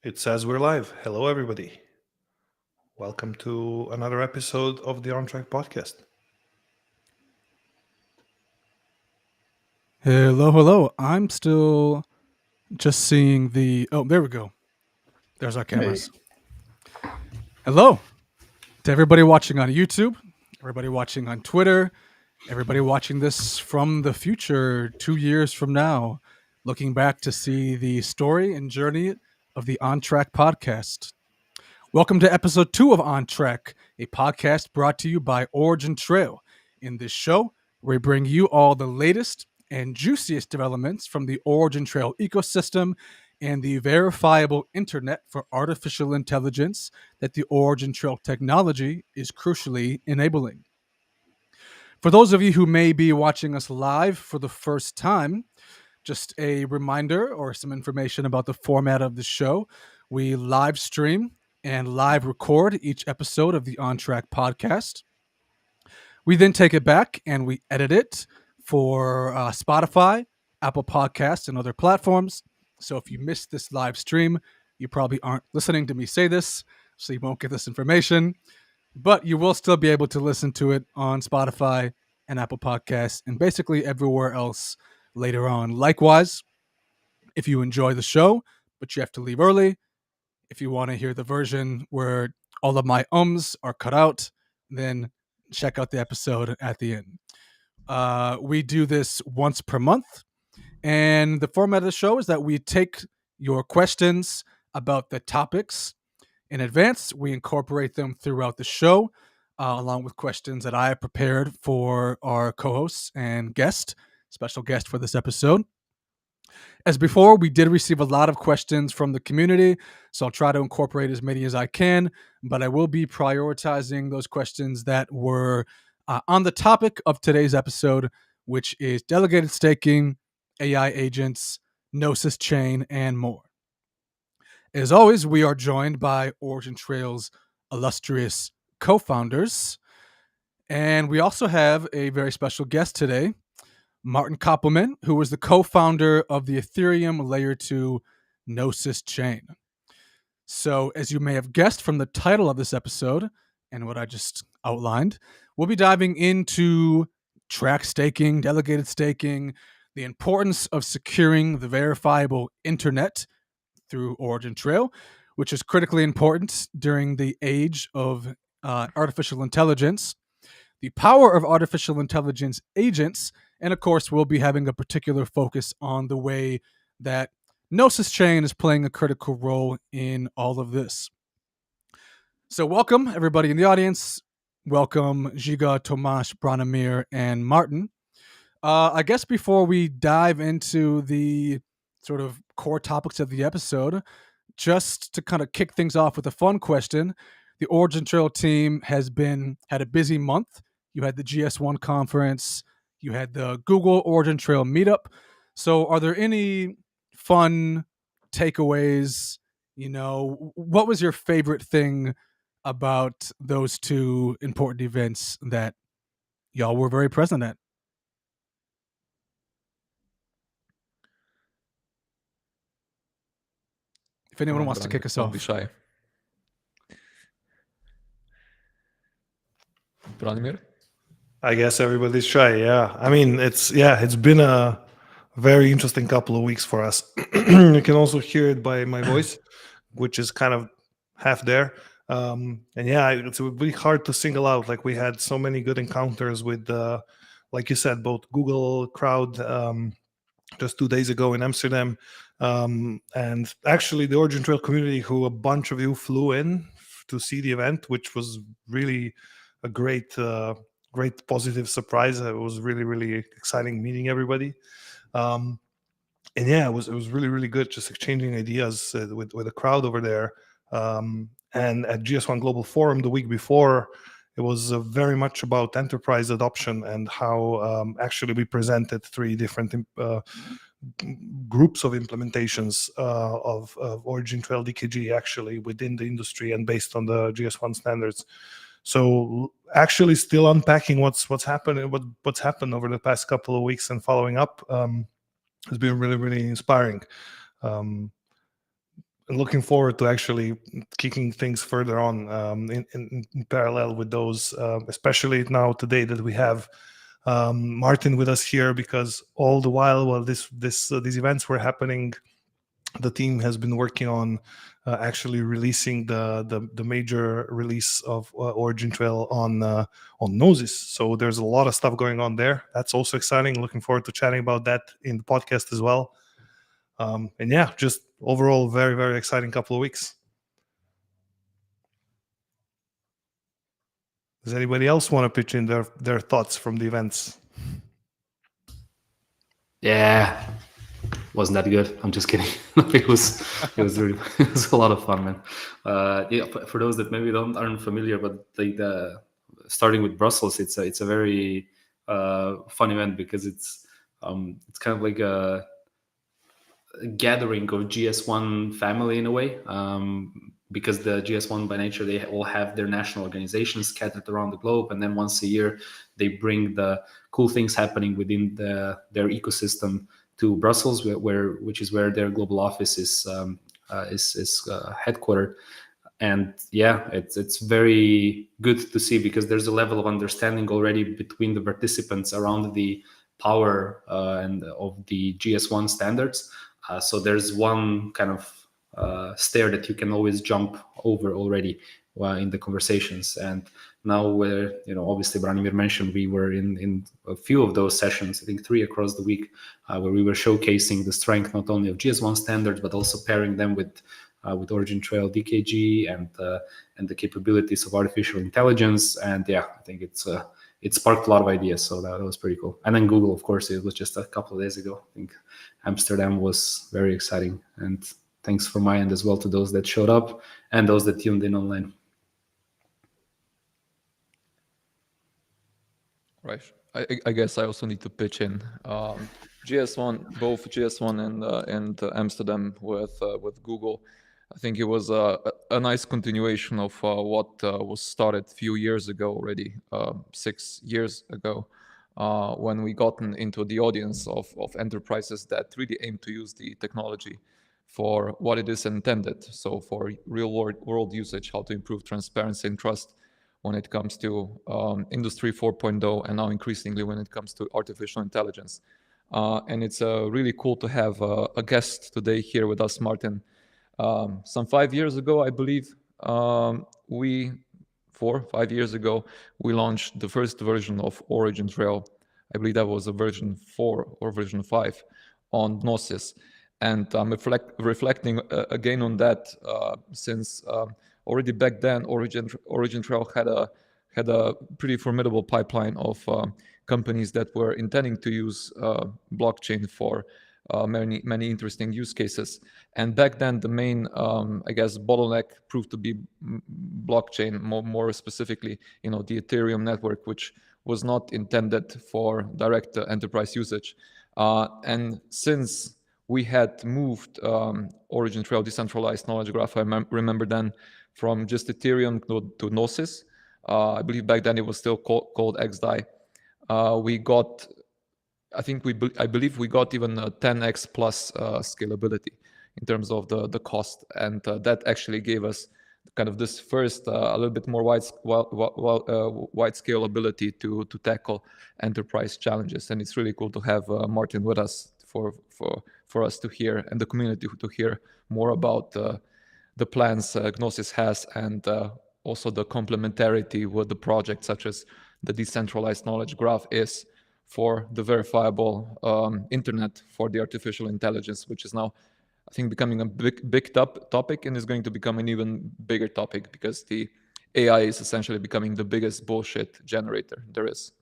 It says we're live. Hello, everybody. Welcome to another episode of the On TRAC podcast. Hello. I'm still just seeing the. Oh, there we go. There's our cameras. Hello to everybody watching on YouTube, everybody watching on Twitter, everybody watching this from the future 2 years from now, looking back to see the story and journey of the On TRAC podcast. Welcome to episode 2 of On TRAC, a podcast brought to you by OriginTrail. In this show, we bring you all the latest and juiciest developments from the OriginTrail ecosystem and the verifiable internet for artificial intelligence that the OriginTrail technology is crucially enabling. For those of you who may be watching us live for the first time, just a reminder or some information about the format of the show. We live stream and live record each episode of the On TRAC podcast. We then take it back and we edit it for Spotify, Apple Podcasts, and other platforms. So if you missed this live stream, you probably aren't listening to me say this, so you won't get this information. But you will still be able to listen to it on Spotify and Apple Podcasts and basically everywhere else later on. Likewise, if you enjoy the show, but you have to leave early, if you want to hear the version where all of my ums are cut out, then check out the episode at the end. We do this once per month, and the format of the show is that we take your questions about the topics in advance. We incorporate them throughout the show, along with questions that I have prepared for our co-hosts and special guest for this episode. As before, we did receive a lot of questions from the community, so I'll try to incorporate as many as I can, but I will be prioritizing those questions that were on the topic of today's episode, which is delegated staking, AI agents, Gnosis Chain, and more. As always, we are joined by OriginTrail's illustrious co-founders, and we also have a very special guest today, Martin Köppelmann, who was the co-founder of the Ethereum Layer 2 Gnosis Chain. So, as you may have guessed from the title of this episode and what I just outlined, we'll be diving into track staking, delegated staking, the importance of securing the verifiable internet through OriginTrail, which is critically important during the age of artificial intelligence, the power of artificial intelligence agents, and of course, we'll be having a particular focus on the way that Gnosis Chain is playing a critical role in all of this. So welcome, everybody in the audience. Welcome, Žiga, Tomaž, Branimir, and Martin. I guess before we dive into the sort of core topics of the episode, just to kind of kick things off with a fun question, the OriginTrail team had a busy month. You had the GS1 conference, you had the Google OriginTrail meetup. So are there any fun takeaways? What was your favorite thing about those two important events that y'all were very present at? If anyone wants to kick us off. Don't be shy. Branimir? I guess everybody's shy. Yeah. I mean, it's been a very interesting couple of weeks for us. You can also hear it by my voice, which is kind of half there. And yeah, it's really hard to single out. Like, we had so many good encounters with, like you said, both Google crowd just 2 days ago in Amsterdam, and actually the OriginTrail community, who a bunch of you flew in to see the event, which was really a great positive surprise. It was really, really exciting meeting everybody. And yeah, it was really, really good, just exchanging ideas with the crowd over there. And at GS1 Global Forum the week before, it was very much about enterprise adoption and how actually we presented 3 different groups of implementations of OriginTrail DKG actually within the industry and based on the GS1 standards. So actually still unpacking what's happened over the past couple of weeks and following up has been really, really inspiring. looking forward to actually kicking things further on in parallel with those, especially now today that we have Martin with us here, because all the while these events were happening, the team has been working on actually releasing the major release of OriginTrail on Gnosis. So there's a lot of stuff going on there. That's also exciting. Looking forward to chatting about that in the podcast as well. And yeah, just overall very, very exciting couple of weeks. Does anybody else want to pitch in their thoughts from the events? Yeah, wasn't that good? I'm just kidding. It was really it was a lot of fun, man. Yeah, for those that maybe aren't familiar, but like starting with Brussels, it's a very fun event because it's kind of like a gathering of GS1 family in a way, because the GS1 by nature, they all have their national organizations scattered around the globe, and then once a year they bring the cool things happening within their ecosystem to Brussels, which is where their global office is headquartered. And yeah, it's very good to see, because there's a level of understanding already between the participants around the power and of the GS1 standards. So there's one kind of stair that you can always jump over already in the conversations. And now, where obviously Branimir mentioned, we were in a few of those sessions, I think 3 across the week, where we were showcasing the strength not only of GS1 standards but also pairing them with OriginTrail DKG and the capabilities of artificial intelligence. And yeah, I think it sparked a lot of ideas, so that was pretty cool. And then Google, of course, it was just a couple of days ago. I think Amsterdam was very exciting, and thanks from my end as well to those that showed up and those that tuned in online. Right. I guess I also need to pitch in. GS1, both GS1 and Amsterdam with Google. I think it was a nice continuation of what was started a few years ago already, 6 years ago, when we gotten into the audience of enterprises that really aim to use the technology for what it is intended. So for real world usage, how to improve transparency and trust when it comes to Industry 4.0, and now increasingly when it comes to artificial intelligence. And it's really cool to have a guest today here with us, Martin. Some 5 years ago, I believe, 5 years ago, we launched the first version of OriginTrail. I believe that was a version 4 or version 5 on Gnosis. And I'm reflecting again on that, since already back then, OriginTrail had a pretty formidable pipeline of companies that were intending to use blockchain for many interesting use cases. And back then, the main, I guess, bottleneck proved to be blockchain, more specifically, the Ethereum network, which was not intended for direct enterprise usage. And since we had moved OriginTrail Decentralized Knowledge Graph, I remember then, from just Ethereum to Gnosis. I believe back then it was still called XDAI. I believe we got even a 10x plus scalability in terms of the cost, and that actually gave us kind of this first a little bit more wide scalability to tackle enterprise challenges. And it's really cool to have Martin with us for us to hear, and the community to hear more about the plans Gnosis has, and also the complementarity with the project such as the Decentralized Knowledge Graph is for the verifiable internet for the artificial intelligence, which is now, I think, becoming a big topic, and is going to become an even bigger topic because the AI is essentially becoming the biggest bullshit generator there is.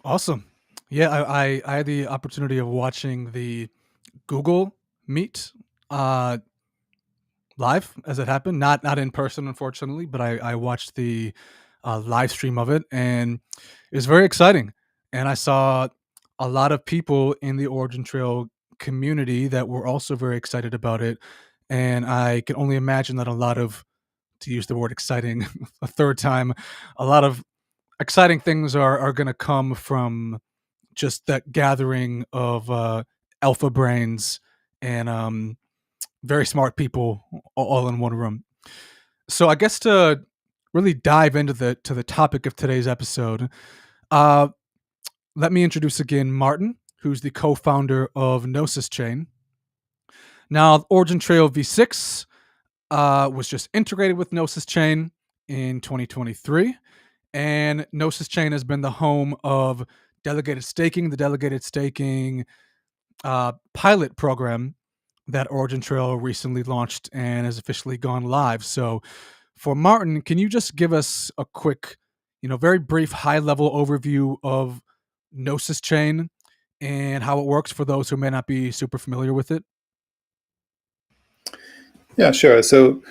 Awesome. Yeah, I had the opportunity of watching the Google Meet live as it happened, not in person, unfortunately, but I watched the live stream of it, and it was very exciting. And I saw a lot of people in the OriginTrail community that were also very excited about it. And I can only imagine that a lot of, to use the word exciting a third time, a lot of exciting things are going to come from just that gathering of alpha brains and very smart people all in one room. So I guess to really dive into the topic of today's episode, let me introduce again Martin, who's the co-founder of Gnosis Chain. Now, OriginTrail v6 was just integrated with Gnosis Chain in 2023, and Gnosis Chain has been the home of Delegated Staking, the Delegated Staking pilot program that OriginTrail recently launched and has officially gone live. So for Martin, can you just give us a quick, very brief high-level overview of Gnosis Chain and how it works for those who may not be super familiar with it? Yeah, sure. So,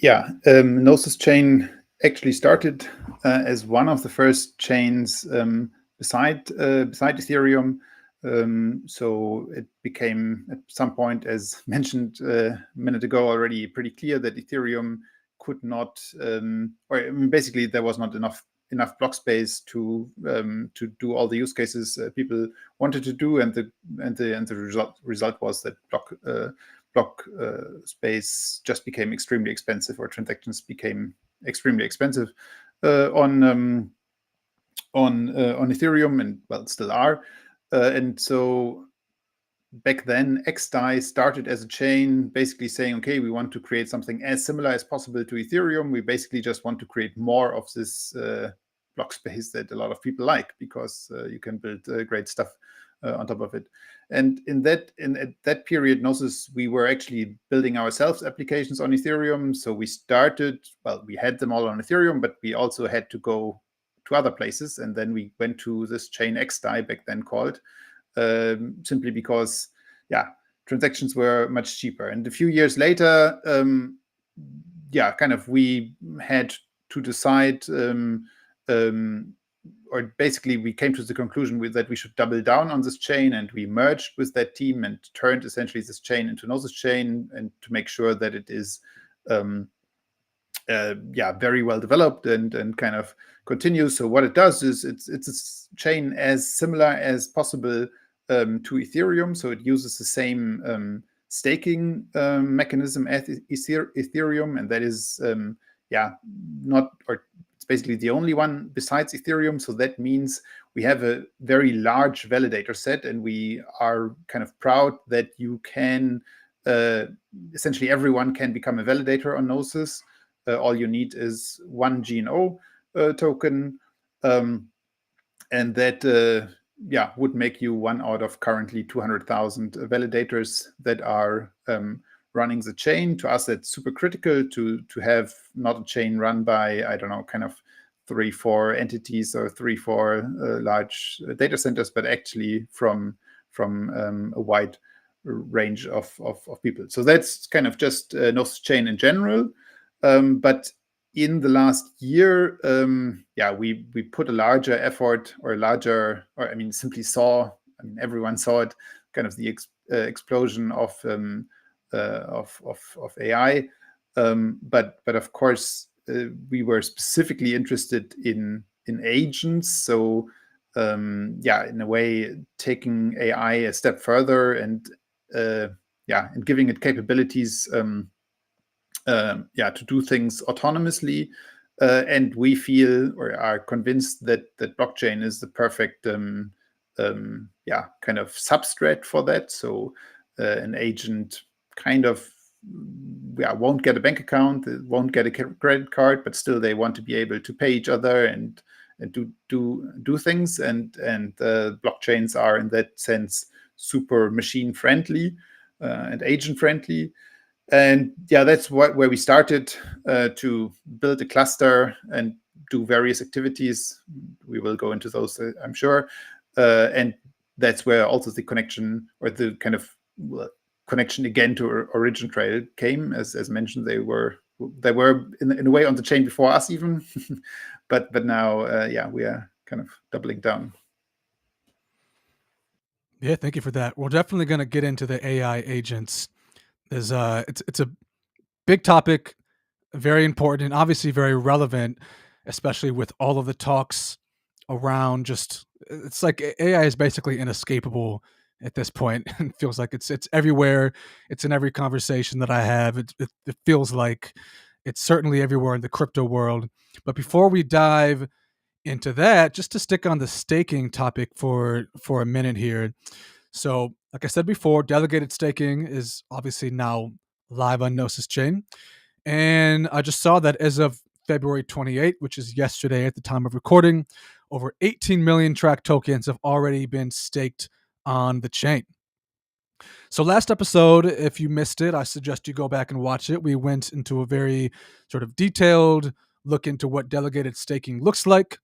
Gnosis Chain actually started as one of the first chains beside Ethereum. So it became at some point, as mentioned a minute ago, already pretty clear that Ethereum could not, basically there was not enough block space to do all the use cases people wanted to do, and the result was that block space just became extremely expensive, or transactions became extremely expensive on Ethereum, and still are. And so back then, XDAI started as a chain, basically saying, okay, we want to create something as similar as possible to Ethereum. We basically just want to create more of this block space that a lot of people like, because you can build great stuff on top of it. And at that period, Gnosis, we were actually building ourselves applications on Ethereum. So we started, we had them all on Ethereum, but we also had to go to other places. And then we went to this chain XDAI, back then called, simply because, transactions were much cheaper. And a few years later, we had to decide, or basically we came to the conclusion that we should double down on this chain, and we merged with that team and turned essentially this chain into Gnosis Chain, and to make sure that it is very well developed and kind of continues. So what it does is it's a chain as similar as possible to Ethereum. So it uses the same staking mechanism as Ethereum, and that is it's basically the only one besides Ethereum. So that means we have a very large validator set, and we are kind of proud that you can essentially everyone can become a validator on Gnosis. All you need is one GNO token, and that would make you one out of currently 200,000 validators that are running the chain. To us, that's super critical to have not a chain run by, I don't know, kind of 3-4 entities or 3-4 large data centers, but actually from a wide range of people. So that's kind of just Gnosis Chain in general. But in the last year, we put a larger effort, simply saw. Everyone saw it, kind of the explosion of AI. But of course, we were specifically interested in agents. So in a way, taking AI a step further and giving it capabilities. To do things autonomously, and we feel or are convinced that blockchain is the perfect kind of substrate for that. So an agent kind of won't get a bank account, it won't get a credit card, but still they want to be able to pay each other and do things. And blockchains are in that sense super machine friendly and agent friendly. And that's where we started to build a cluster and do various activities. We will go into those, I'm sure. And that's where also the connection, or the kind of connection again to OriginTrail came. As mentioned, they were in a way on the chain before us even, but now we are kind of doubling down. Yeah, thank you for that. We're definitely going to get into the AI agents. It's a big topic, very important, and obviously very relevant, especially with all of the talks around just, it's like AI is basically inescapable at this point. It feels like it's everywhere. It's in every conversation that I have. It feels like it's certainly everywhere in the crypto world. But before we dive into that, just to stick on the staking topic for a minute here. So, like I said before, delegated staking is obviously now live on Gnosis Chain. And I just saw that as of February 28th, which is yesterday at the time of recording, over 18 million TRAC tokens have already been staked on the chain. So last episode, if you missed it, I suggest you go back and watch it. We went into a very sort of detailed look into what delegated staking looks like,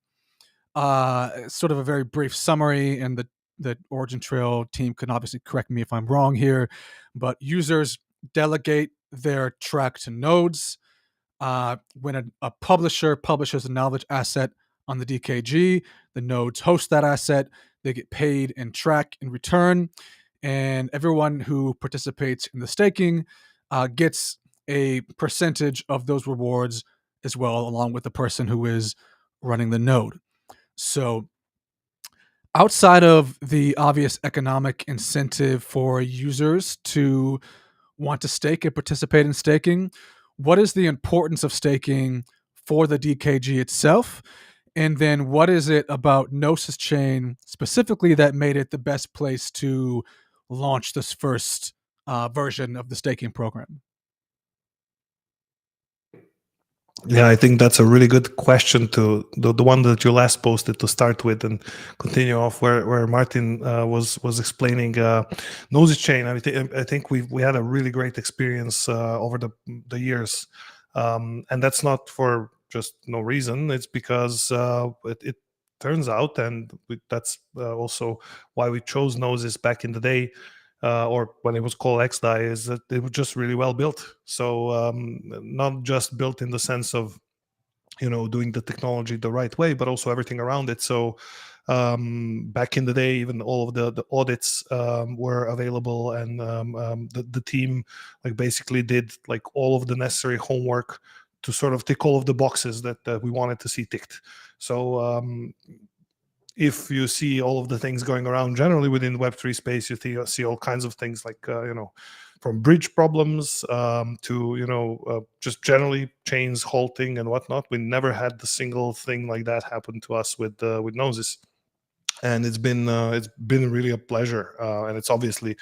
sort of a very brief summary, and the OriginTrail team can obviously correct me if I'm wrong here, but users delegate their TRAC to nodes. When a publisher publishes a knowledge asset on the DKG, the nodes host that asset. They get paid in TRAC in return, and everyone who participates in the staking gets a percentage of those rewards as well, along with the person who is running the node. So outside of the obvious economic incentive for users to want to stake and participate in staking, what is the importance of staking for the DKG itself? And then what is it about Gnosis Chain specifically that made it the best place to launch this first version of the staking program? Yeah, I think that's a really good question, to the one that you last posted, to start with and continue off where Martin was explaining Gnosis Chain. I think we had a really great experience over the years, and that's not for just no reason. It's because it turns out, and that's also why we chose Gnosis back in the day. Or when it was called XDAI, is that it was just really well built. So not just built in the sense of, doing the technology the right way, but also everything around it. So back in the day, even all of the audits were available, and the team basically did all of the necessary homework to sort of tick all of the boxes that we wanted to see ticked. So if you see all of the things going around generally within Web3 space, you see all kinds of things from bridge problems to just generally chains halting and whatnot. We never had the single thing like that happen to us with Gnosis, and it's been really a pleasure, and it's obviously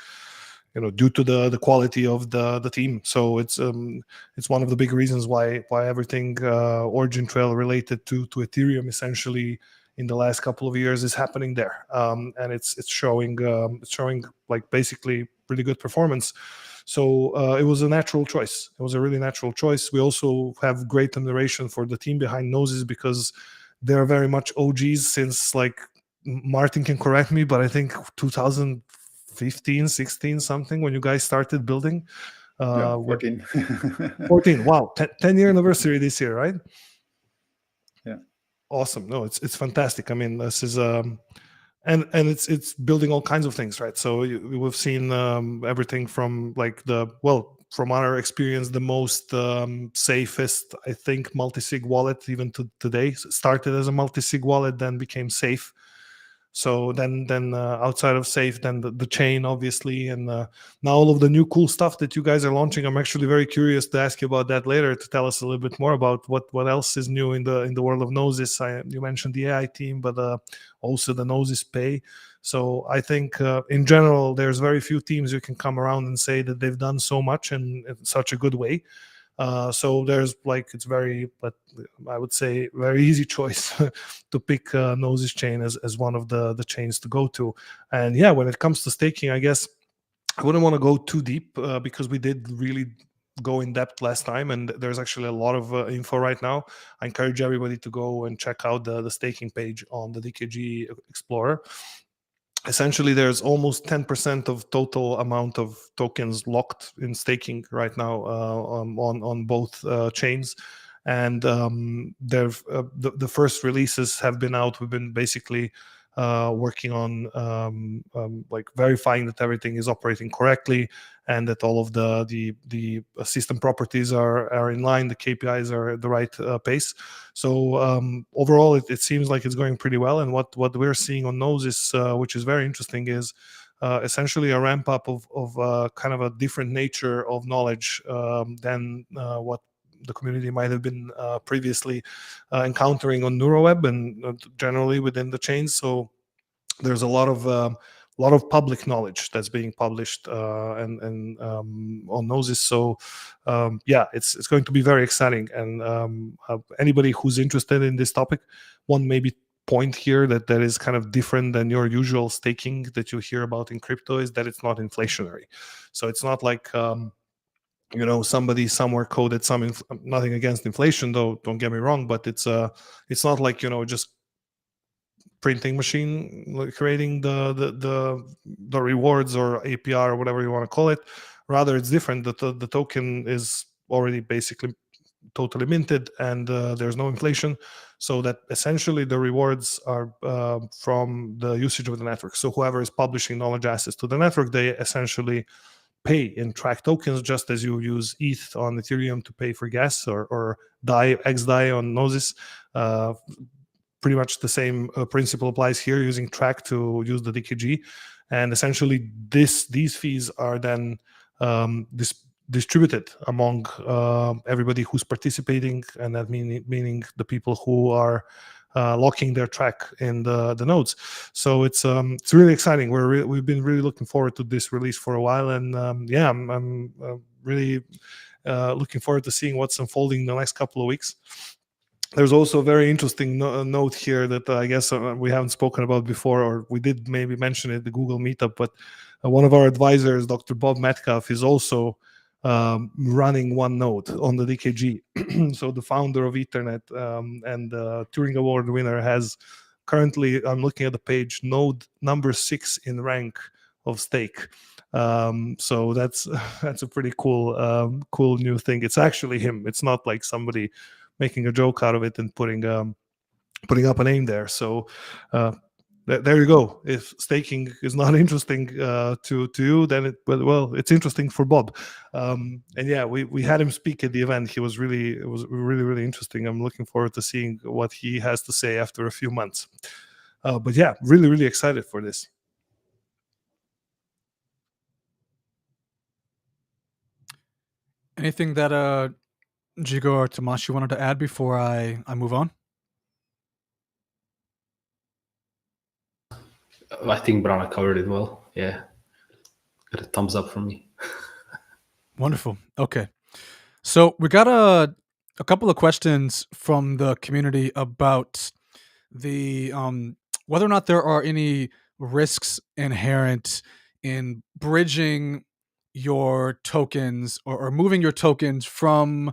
due to the quality of the team. So it's one of the big reasons why everything OriginTrail related to Ethereum essentially in the last couple of years is happening there, and it's showing basically really good performance. So it was a natural choice. It was a really natural choice. We also have great admiration for the team behind Gnosis, because they're very much OGs since, Martin can correct me, but I think 2015, 16 something, when you guys started building. 14. 14. Wow, 10-year anniversary this year, right? Yeah. Awesome. No, it's fantastic. I mean, this is and it's building all kinds of things, right? So we've seen everything from from our experience, the most safest, I think, multi-sig wallet even to today. Started as a multi-sig wallet, then became safe. So then outside of safe, then the chain, obviously, and now all of the new cool stuff that you guys are launching. I'm actually very curious to ask you about that later, to tell us a little bit more about what else is new in the world of Gnosis. You mentioned the AI team, but also the Gnosis Pay. So I think in general, there's very few teams you can come around and say that they've done so much in such a good way. So there's it's very, but I would say very easy choice to pick Gnosis Chain as one of the chains to go to. And yeah, when it comes to staking, I guess I wouldn't want to go too deep because we did really go in depth last time, and there's actually a lot of info right now. I encourage everybody to go and check out the staking page on the DKG Explorer. Essentially, there's almost 10% of total amount of tokens locked in staking right now on both chains, and the first releases have been out. We've been basically working on like verifying that everything is operating correctly and that all of the system properties are in line, the KPIs are at the right pace. So overall, it seems like it's going pretty well. And what we're seeing on Gnosis, which is very interesting, is essentially a ramp up of kind of a different nature of knowledge than what the community might have been previously encountering on NeuroWeb and generally within the chains. So there's a lot of public knowledge that's being published and on Gnosis. So yeah, it's going to be very exciting. And anybody who's interested in this topic, one maybe point here that is kind of different than your usual staking that you hear about in crypto is that it's not inflationary. So it's not like somebody somewhere coded some nothing against inflation, though, don't get me wrong, but it's not like just printing machine creating the rewards or APR or whatever you want to call it. Rather, it's different. The token is already basically totally minted, and there's no inflation, so that essentially the rewards are from the usage of the network. So whoever is publishing knowledge assets to the network, they essentially pay in TRAC tokens, just as you use ETH on Ethereum to pay for gas, or DAI, XDAI on Gnosis. Pretty much the same principle applies here, using TRAC to use the DKG. And essentially these fees are then distributed among everybody who's participating, and that meaning the people who are locking their TRAC in the nodes. So it's really exciting. We've been really looking forward to this release for a while, and yeah, I'm really looking forward to seeing what's unfolding in the next couple of weeks. There's also a very interesting note here that I guess we haven't spoken about before, or we did maybe mention it at the Google meetup, but one of our advisors, Dr. Bob Metcalf, is also running one node on the DKG. So the founder of Ethernet and Turing Award winner has currently, I'm looking at the page, node number 6 in rank of stake. So that's a pretty cool new thing. It's actually him. It's not like somebody making a joke out of it and putting up a name there. So there you go. If staking is not interesting to you, then it's interesting for Bob. And yeah, we had him speak at the event. It was really interesting. I'm looking forward to seeing what he has to say after a few months. But yeah, really excited for this. Anything that Žiga or Tomaž you wanted to add before I move on? I think Brana covered it well. Yeah, got a thumbs up from me. Wonderful. Okay, so we got a couple of questions from the community about the whether or not there are any risks inherent in bridging your tokens or moving your tokens from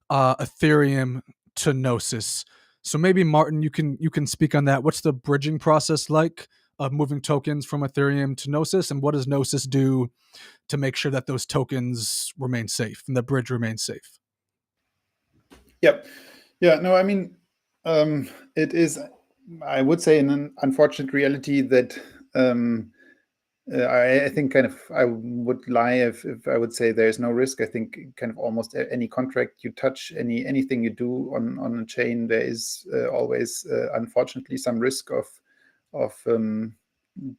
Ethereum to Gnosis. So maybe Martin, you can speak on that. What's the bridging process like of moving tokens from Ethereum to Gnosis, and what does Gnosis do to make sure that those tokens remain safe and the bridge remains safe? Yep. Yeah. No, I mean, it is, I would say, an unfortunate reality that I think kind of I would lie if I would say there's no risk. I think kind of almost any contract you touch, anything you do on a chain, there is always unfortunately some risk of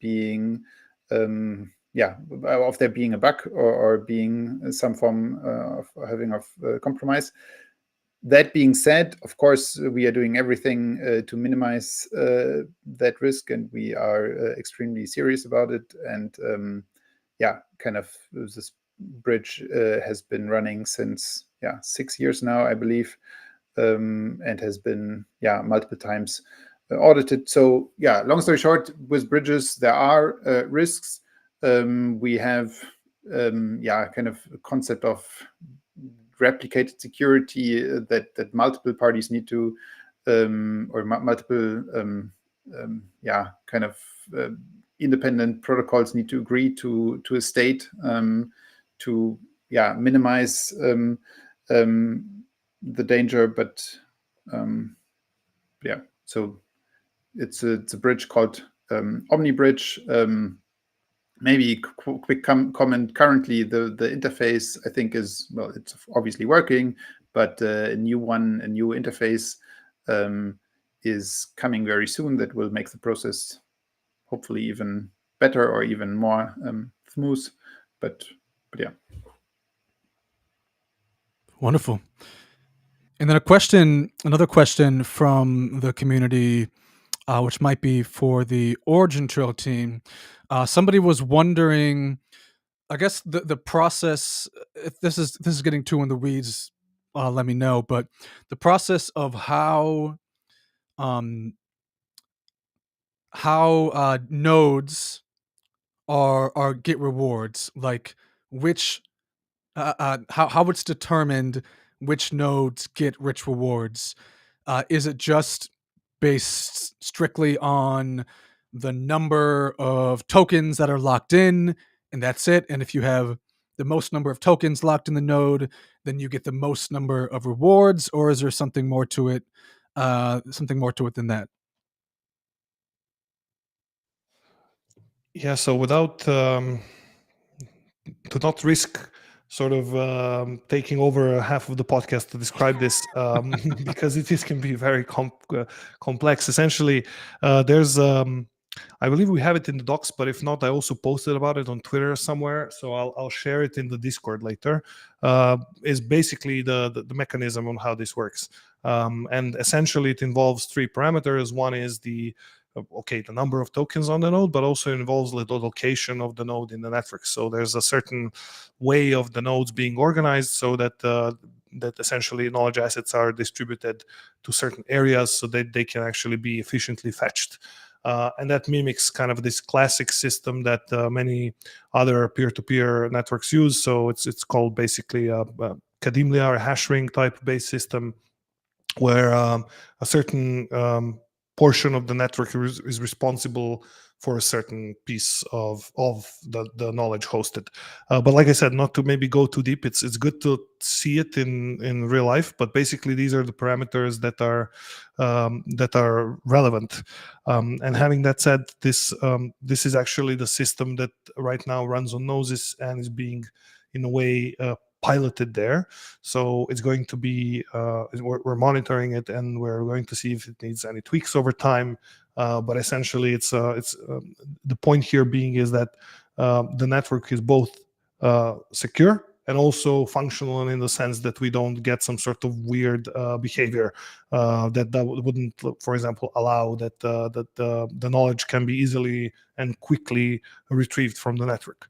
being of there being a bug or being some form of having compromise. That being said, of course, we are doing everything to minimize that risk, and we are extremely serious about it. And kind of this bridge has been running since 6 years now, I believe, and has been multiple times audited. So long story short, with bridges there are risks. We have kind of a concept of replicated security that multiple parties need to or multiple kind of independent protocols need to agree to a state to minimize the danger. But so it's a bridge called OmniBridge. Maybe quick comment. Currently, the interface, I think, is, well, it's obviously working, but a new interface is coming very soon that will make the process hopefully even better or even more smooth. But yeah. Wonderful. And then another question from the community, which might be for the OriginTrail team. Somebody was wondering, I guess the process. If this is getting too in the weeds, let me know. But the process of how nodes are get rewards, like which how it's determined which nodes get rich rewards. Is it just based strictly on the number of tokens that are locked in, and that's it? And if you have the most number of tokens locked in the node, then you get the most number of rewards, or is there something more to it? Something more to it than that? Yeah, so without to not risk sort of taking over half of the podcast to describe this, because it can be very complex. Essentially, there's I believe we have it in the docs, but if not, I also posted about it on Twitter somewhere, so I'll share it in the Discord later. Is basically the mechanism on how this works, and essentially it involves three parameters. One is the number of tokens on the node, but also involves the location of the node in the network. So there's a certain way of the nodes being organized so that that essentially knowledge assets are distributed to certain areas so that they can actually be efficiently fetched. And that mimics kind of this classic system that many other peer-to-peer networks use. So it's called basically a Kademlia or hash ring type based system, where a certain portion of the network is responsible for a certain piece of the knowledge hosted. But like I said, not to maybe go too deep, it's good to see it in real life. But basically, these are the parameters that are relevant. And having that said, this is actually the system that right now runs on Gnosis and is being, in a way, piloted there. So it's going to be we're monitoring it, and we're going to see if it needs any tweaks over time. But essentially, it's the point here being is that the network is both secure and also functional, in the sense that we don't get some sort of weird behavior that wouldn't, for example, allow that the knowledge can be easily and quickly retrieved from the network.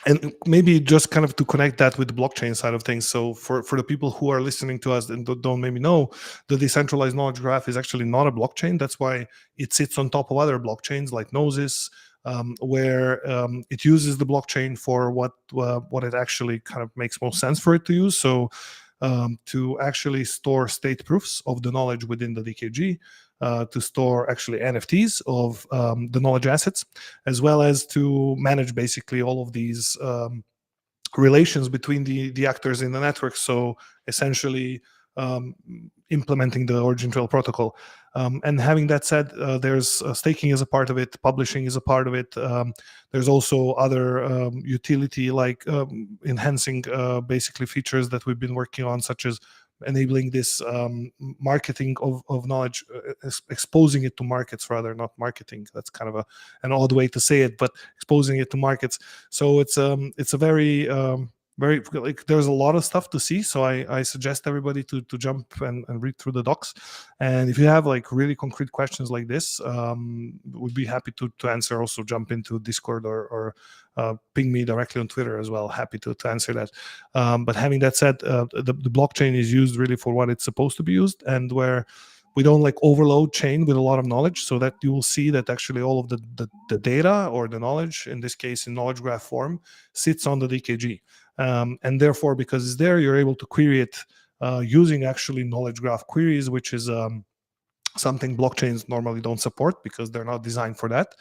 And maybe just kind of to connect that with the blockchain side of things. So for the people who are listening to us and don't maybe know, the decentralized knowledge graph is actually not a blockchain. That's why it sits on top of other blockchains like Gnosis, where it uses the blockchain for what it actually kind of makes most sense for it to use. So to actually store state proofs of the knowledge within the DKG, to store actually NFTs of the knowledge assets, as well as to manage basically all of these relations between the actors in the network. So essentially implementing the OriginTrail protocol. And having that said, there's staking is a part of it, publishing is a part of it. There's also other utility like enhancing basically features that we've been working on, such as enabling this marketing of knowledge, exposing it to markets, rather, not marketing. That's kind of an odd way to say it, but exposing it to markets. So it's a very like, there's a lot of stuff to see. So I suggest everybody to jump and read through the docs. And if you have like really concrete questions like this, we'd be happy to answer. Also jump into Discord or ping me directly on Twitter as well. Happy to answer that. But having that said, the blockchain is used really for what it's supposed to be used, and where we don't like overload chain with a lot of knowledge, so that you will see that actually all of the data or the knowledge, in this case in knowledge graph form, sits on the DKG. And therefore, because it's there, you're able to query it using actually knowledge graph queries, which is something blockchains normally don't support because they're not designed for that.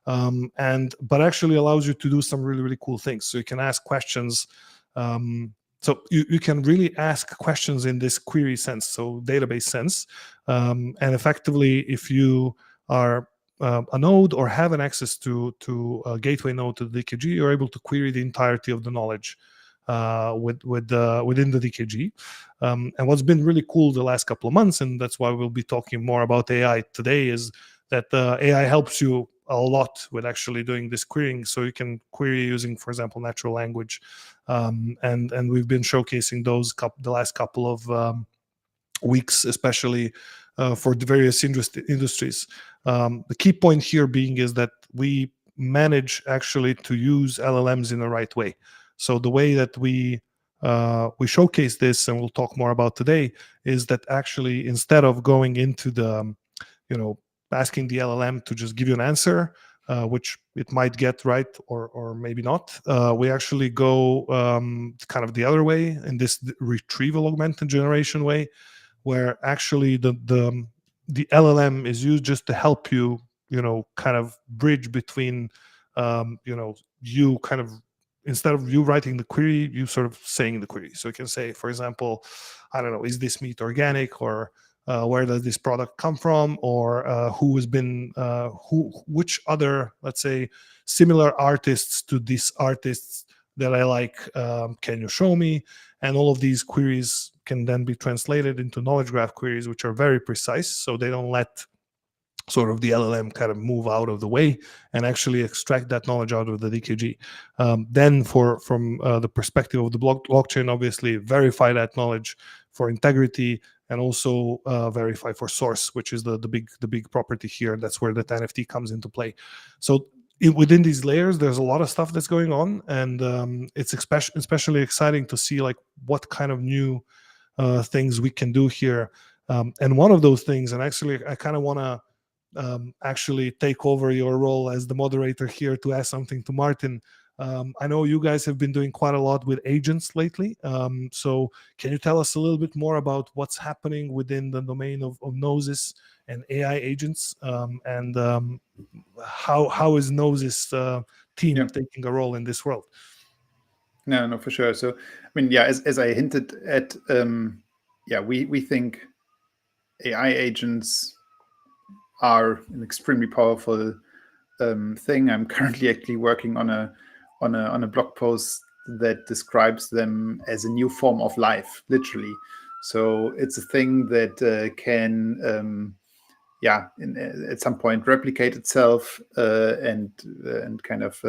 But actually allows you to do some really, really cool things. So you can ask questions. So you can really ask questions in this query sense, so database sense. And effectively, if you are a node or have an access to a gateway node to the DKG, you're able to query the entirety of the knowledge within the DKG. And what's been really cool the last couple of months, and that's why we'll be talking more about AI today, is that AI helps you a lot with actually doing this querying. So you can query using, for example, natural language, and we've been showcasing those the last couple of weeks, especially for the various industries. The key point here being is that we manage actually to use LLMs in the right way. So the way that we showcase this, and we'll talk more about today, is that actually instead of going into the, asking the LLM to just give you an answer, which it might get right or maybe not, we actually go kind of the other way in this retrieval augmented generation way, where actually the LLM is used just to help you, kind of bridge between, you kind of, instead of you writing the query, you sort of saying the query. So you can say, for example, I don't know, is this meat organic, or where does this product come from, or who has been, which other, let's say, similar artists to these artists that I like, can you show me? And all of these queries can then be translated into knowledge graph queries, which are very precise. So they don't let sort of the LLM kind of move out of the way and actually extract that knowledge out of the DKG. Then from the perspective of the blockchain, obviously verify that knowledge for integrity, and also verify for source, which is the big property here. That's where that NFT comes into play. So within these layers, there's a lot of stuff that's going on, and it's especially exciting to see like what kind of new things we can do here. And one of those things, and actually I kind of want to actually take over your role as the moderator here to ask something to Martin. I know you guys have been doing quite a lot with agents lately. So can you tell us a little bit more about what's happening within the domain of Gnosis and AI agents, and how is Gnosis team taking a role in this world? No, for sure. So, I mean, as I hinted at, we think AI agents are an extremely powerful thing. I'm currently actually working on a blog post that describes them as a new form of life, literally. So it's a thing that can, at some point replicate itself and kind of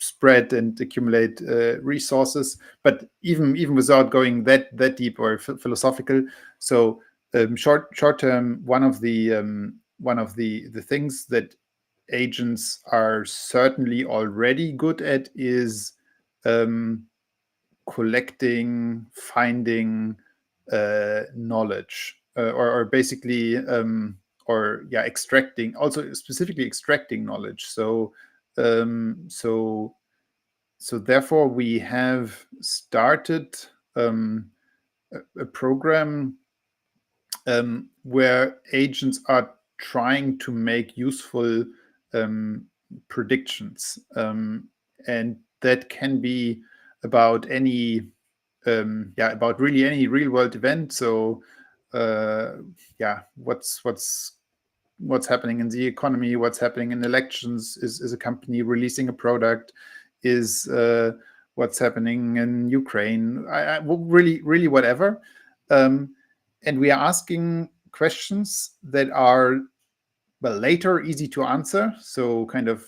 spread and accumulate resources. But even without going that deep or philosophical, so short term, one of the things that agents are certainly already good at is collecting, finding knowledge, or basically extracting, also specifically extracting knowledge. So therefore we have started a program where agents are trying to make useful predictions, and that can be about about really any real world event. So what's happening in the economy, what's happening in elections, is a company releasing a product, is what's happening in Ukraine, really whatever. And we are asking questions that are, later easy to answer. So kind of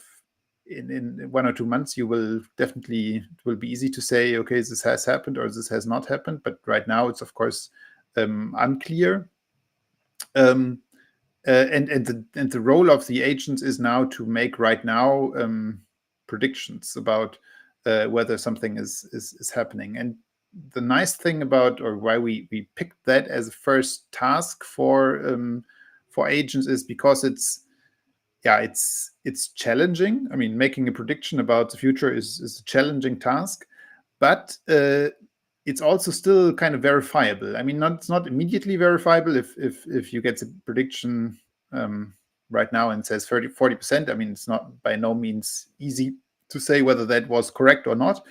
in 1 or 2 months, it will be easy to say, okay, this has happened or this has not happened. But right now it's of course unclear. And the role of the agents is now to make right now predictions about whether something is happening. And the nice thing about, or why we picked that as a first task for agents, is because it's challenging. I mean, making a prediction about the future is a challenging task, but it's also still kind of verifiable. I mean, it's not immediately verifiable. If you get a prediction right now and says 40%, I mean, it's not by no means easy to say whether that was correct or not.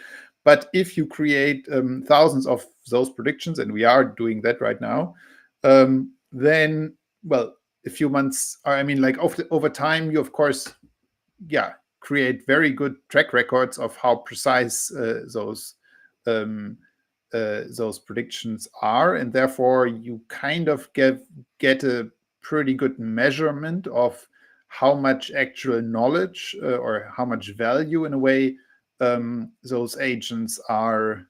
But if you create thousands of those predictions, and we are doing that right now, then a few months, or I mean, like over time, you of course, create very good track records of how precise those predictions are, and therefore you kind of get a pretty good measurement of how much actual knowledge or how much value, in a way, those agents are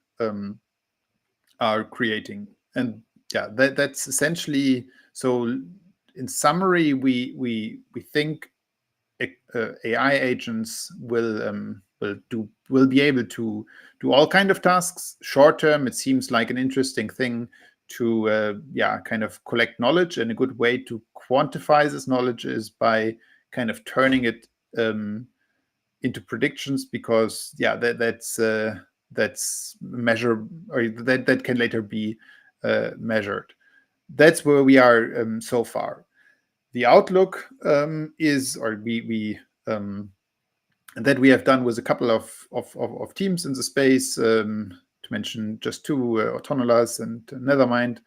creating. And that's essentially, so in summary, we think AI agents will be able to do all kind of tasks. Short term, it seems like an interesting thing to kind of collect knowledge, and a good way to quantify this knowledge is by kind of turning it into predictions, because that's measure, or that can later be measured. That's where we are so far. The outlook is, or we that we have done with a couple of teams in the space, to mention just two, Autonolas and Nethermind,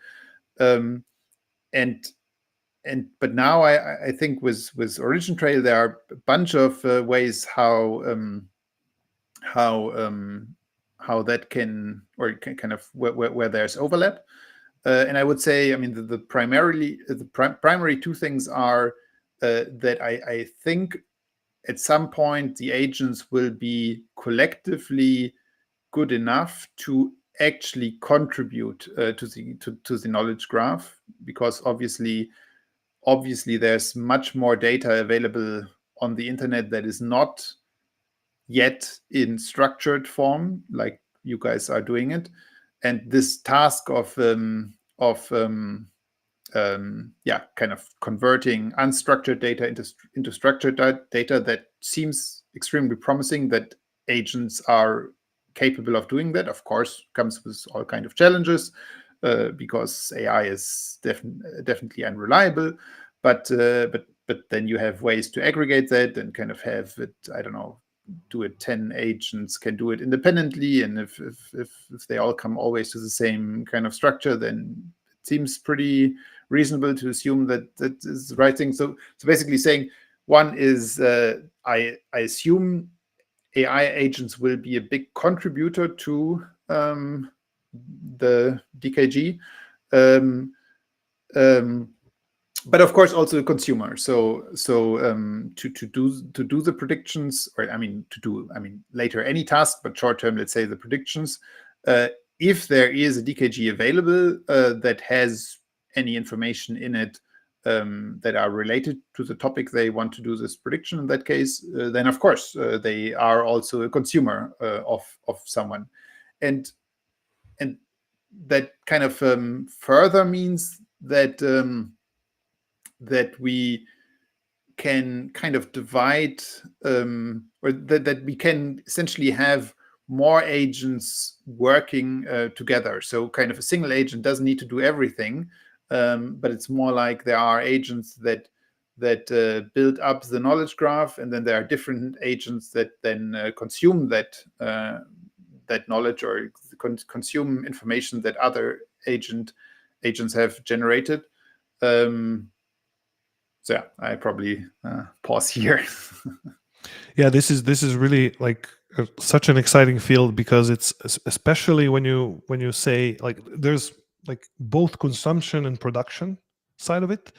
but now I think with OriginTrail there are a bunch of ways how that can, or can kind of where there's overlap. And I would say, I mean, the primary two things are that I think at some point the agents will be collectively good enough to actually contribute to the knowledge graph, because obviously there's much more data available on the internet that is not yet in structured form, like you guys are doing it. And this task of kind of converting unstructured data into structured data, that seems extremely promising, that agents are capable of doing that. Of course, comes with all kind of challenges, because AI is definitely unreliable. But then you have ways to aggregate that and kind of have it, I don't know, do it 10 agents can do it independently, and if they all come always to the same kind of structure, then it seems pretty reasonable to assume that is the right thing. So basically saying, one is I assume AI agents will be a big contributor to the DKG, but of course also the consumer. So to do the predictions, or I mean later any task, but short term, let's say the predictions. If there is a DKG available that has any information in it that are related to the topic they want to do this prediction, in that case, then of course they are also a consumer of someone, and that kind of further means that that we can kind of divide, or that we can essentially have more agents working together. So kind of a single agent doesn't need to do everything, but it's more like there are agents that build up the knowledge graph, and then there are different agents that then consume that knowledge, or consume information that other agents have generated. So yeah, I probably pause here. Yeah, this is really like such an exciting field, because it's especially when you say, like, there's like both consumption and production side of it,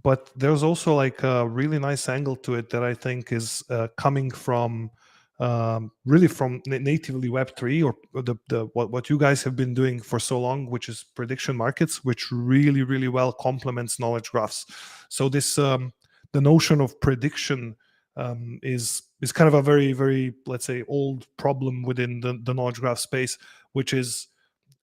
but there's also like a really nice angle to it that I think is coming from really from natively Web3, or what you guys have been doing for so long, which is prediction markets, which really well complements knowledge graphs. So this the notion of prediction is kind of a very, let's say, old problem within the knowledge graph space, which is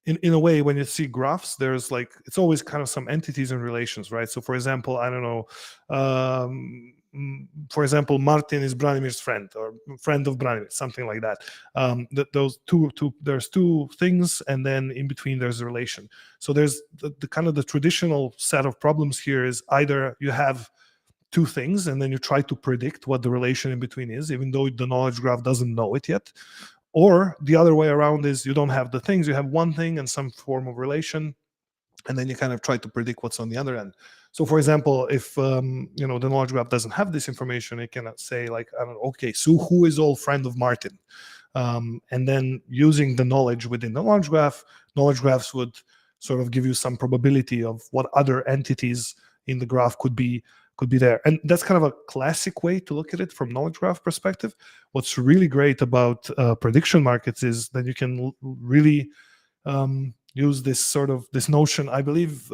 in a way, when you see graphs, there's like, it's always kind of some entities and relations, right? So for example, I don't know, for example, Martin is Branimir's friend, or friend of Branimir, something like that. Those two, there's two things, and then in between there's a relation. So there's the kind of the traditional set of problems here is either you have two things and then you try to predict what the relation in between is, even though the knowledge graph doesn't know it yet. Or the other way around is you don't have the things, you have one thing and some form of relation, and then you kind of try to predict what's on the other end. So, for example, if the knowledge graph doesn't have this information, it cannot say like, I don't know, okay, so who is old friend of Martin? And then using the knowledge within the knowledge graphs would sort of give you some probability of what other entities in the graph could be there. And that's kind of a classic way to look at it from knowledge graph perspective. What's really great about prediction markets is that you can really use this notion. I believe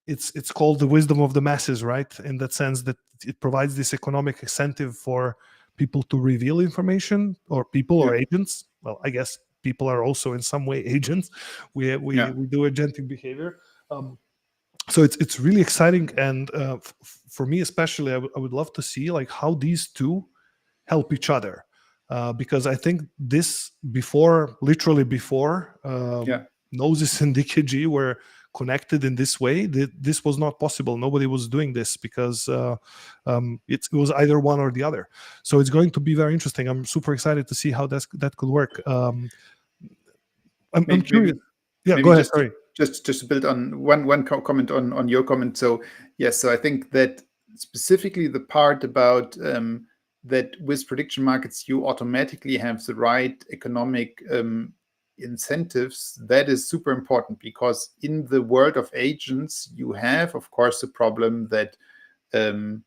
it's called the wisdom of the masses, right? In that sense that it provides this economic incentive for people to reveal information, or people or agents. Well, I guess people are also in some way agents. We do agentic behavior. So it's really exciting, and for me especially, I would love to see like how these two help each other, because I think literally before Gnosis and DKG were connected in this way, this was not possible. Nobody was doing this because it was either one or the other. So it's going to be very interesting. I'm super excited to see how that could work. I'm curious. Go ahead. Sorry. Just to build on one comment on your comment. So yes, so I think that specifically the part about that with prediction markets you automatically have the right economic incentives, that is super important, because in the world of agents you have, of course, the problem that you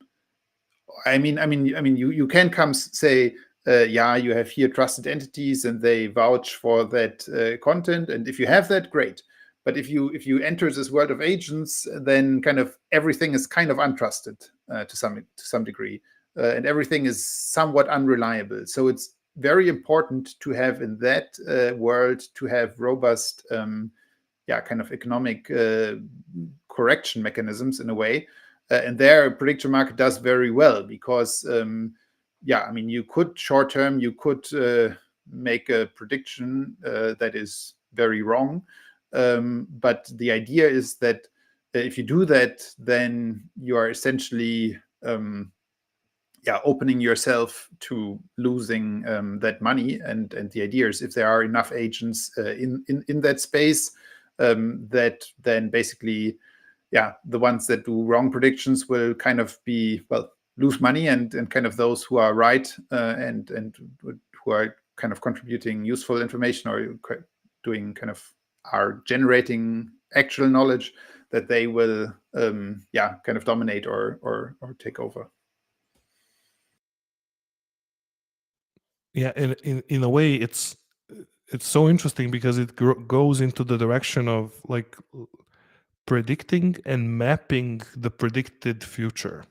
can come say you have here trusted entities and they vouch for that content, and if you have that, great. But if you enter this world of agents, then kind of everything is kind of untrusted to some degree, and everything is somewhat unreliable. So it's very important to have in that world to have robust, kind of economic correction mechanisms in a way, and there prediction market does very well, because you could short term make a prediction that is very wrong. But the idea is that if you do that, then you are essentially opening yourself to losing that money. And the idea is, if there are enough agents in that space, that then basically, the ones that do wrong predictions will kind of lose money, and kind of those who are right and who are kind of contributing useful information or doing kind of are generating actual knowledge, that they will kind of dominate or take over. Yeah, in a way it's so interesting, because it goes into the direction of like predicting and mapping the predicted future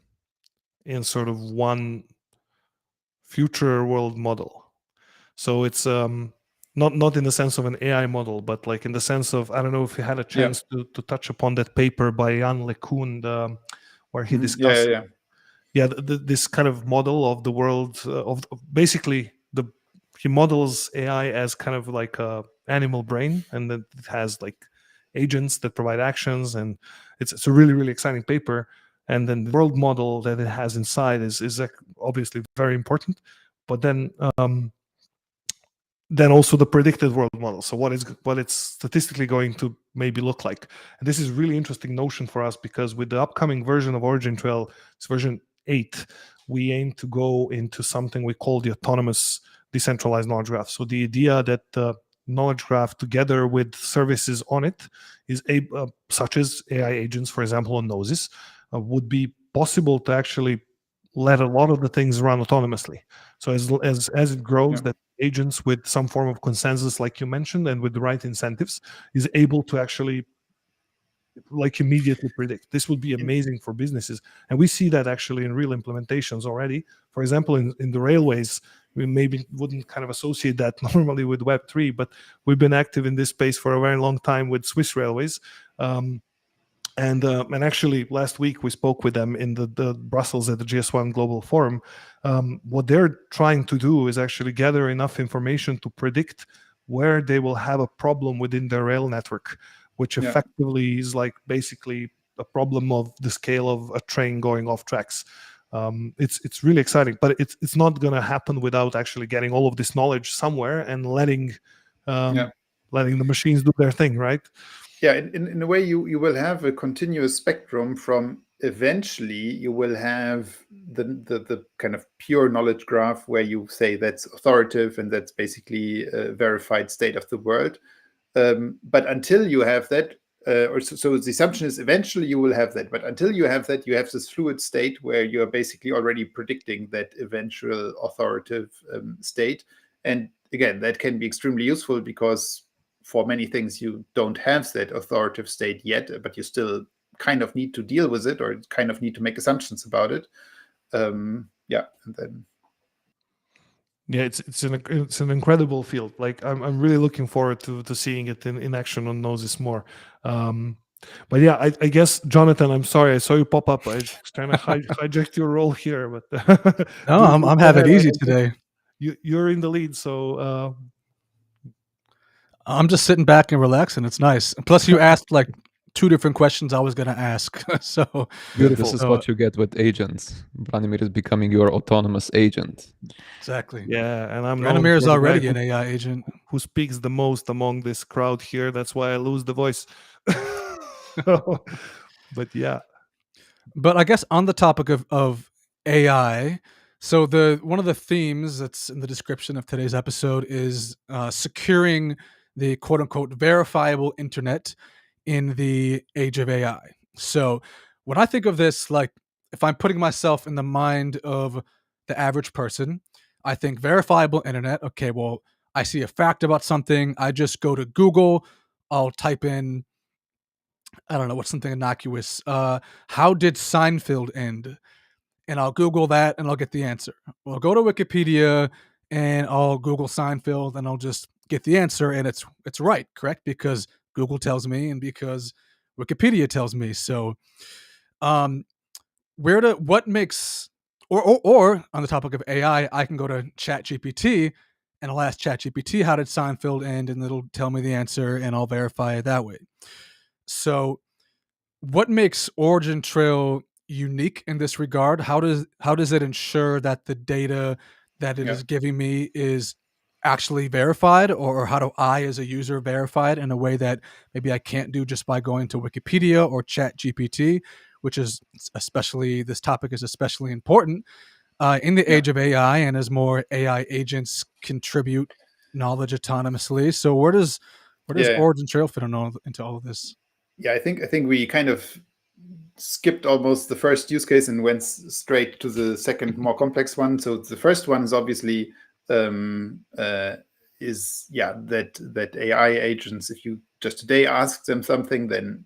in sort of one future world model. So it's not in the sense of an AI model, but like in the sense of, I don't know if you had a chance to touch upon that paper by Jan LeCun, where he discussed this kind of model of the world, of basically he models AI as kind of like a animal brain, and that it has like agents that provide actions, and it's a really, really exciting paper. And then the world model that it has inside is obviously very important, but then also the predicted world model. So what it's statistically going to maybe look like. And this is really interesting notion for us, because with the upcoming version of OriginTrail, it's version 8, we aim to go into something we call the autonomous decentralized knowledge graph. So the idea that the knowledge graph, together with services on it, is such as AI agents, for example, on Gnosis, would be possible to actually let a lot of the things run autonomously. So as it grows, that agents with some form of consensus, like you mentioned, and with the right incentives, is able to actually like immediately predict. This would be amazing for businesses, and we see that actually in real implementations already. For example, in the railways, we maybe wouldn't kind of associate that normally with Web3, but we've been active in this space for a very long time with Swiss Railways. And actually last week we spoke with them in the Brussels at the GS1 Global Forum. What they're trying to do is actually gather enough information to predict where they will have a problem within their rail network, which effectively is like basically a problem of the scale of a train going off tracks. It's really exciting, but it's not going to happen without actually getting all of this knowledge somewhere and letting the machines do their thing, right? Yeah, in a way, you will have a continuous spectrum from eventually you will have the kind of pure knowledge graph where you say that's authoritative and that's basically a verified state of the world. But until you have that, so the assumption is eventually you will have that. But until you have that, you have this fluid state where you're basically already predicting that eventual authoritative state. And again, that can be extremely useful because for many things you don't have that authoritative state yet, but you still kind of need to deal with it or kind of need to make assumptions about it. And then yeah, it's an incredible field. Like I'm really looking forward to seeing it in action on Gnosis more. But yeah, I guess Jonathan, I'm sorry, I saw you pop up. I just trying to hijacked your role here, but No, I'm having it easy today. You're in the lead, so I'm just sitting back and relaxing. It's nice. Plus, you asked like 2 different questions I was going to ask. So beautiful. This is what you get with agents. Branimir is becoming your autonomous agent. Exactly. Yeah, and I'm Branimir is already an AI agent who speaks the most among this crowd here. That's why I lose the voice. But yeah. But I guess on the topic of AI, so one of the themes that's in the description of today's episode is securing the quote unquote verifiable internet in the age of AI. So when I think of this, like if I'm putting myself in the mind of the average person, I think verifiable internet. Okay, well, I see a fact about something. I just go to Google. I'll type in, I don't know, what's something innocuous. How did Seinfeld end? And I'll Google that and I'll get the answer. Well, I'll go to Wikipedia and I'll Google Seinfeld and I'll just get the answer, and it's right, correct? Because Google tells me and because Wikipedia tells me. So what makes or on the topic of AI, I can go to ChatGPT and I'll ask ChatGPT, how did Seinfeld end? And it'll tell me the answer and I'll verify it that way. So what makes OriginTrail unique in this regard? How does it ensure that the data that it is giving me is actually verified, or how do I as a user verify it in a way that maybe I can't do just by going to Wikipedia or ChatGPT, which is this topic is especially important in the age of AI and as more AI agents contribute knowledge autonomously. So where does OriginTrail fit into all of this? Yeah, I think we kind of skipped almost the first use case and went straight to the second, more complex one. So the first one is obviously that AI agents, if you just today ask them something, then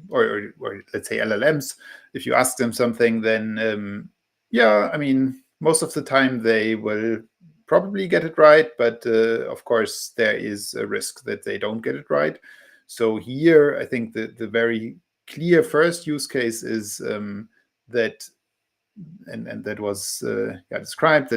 or let's say LLMs, if you ask them something, then I mean, most of the time they will probably get it right, but of course there is a risk that they don't get it right. So here, I think the very clear first use case is that, and that was described,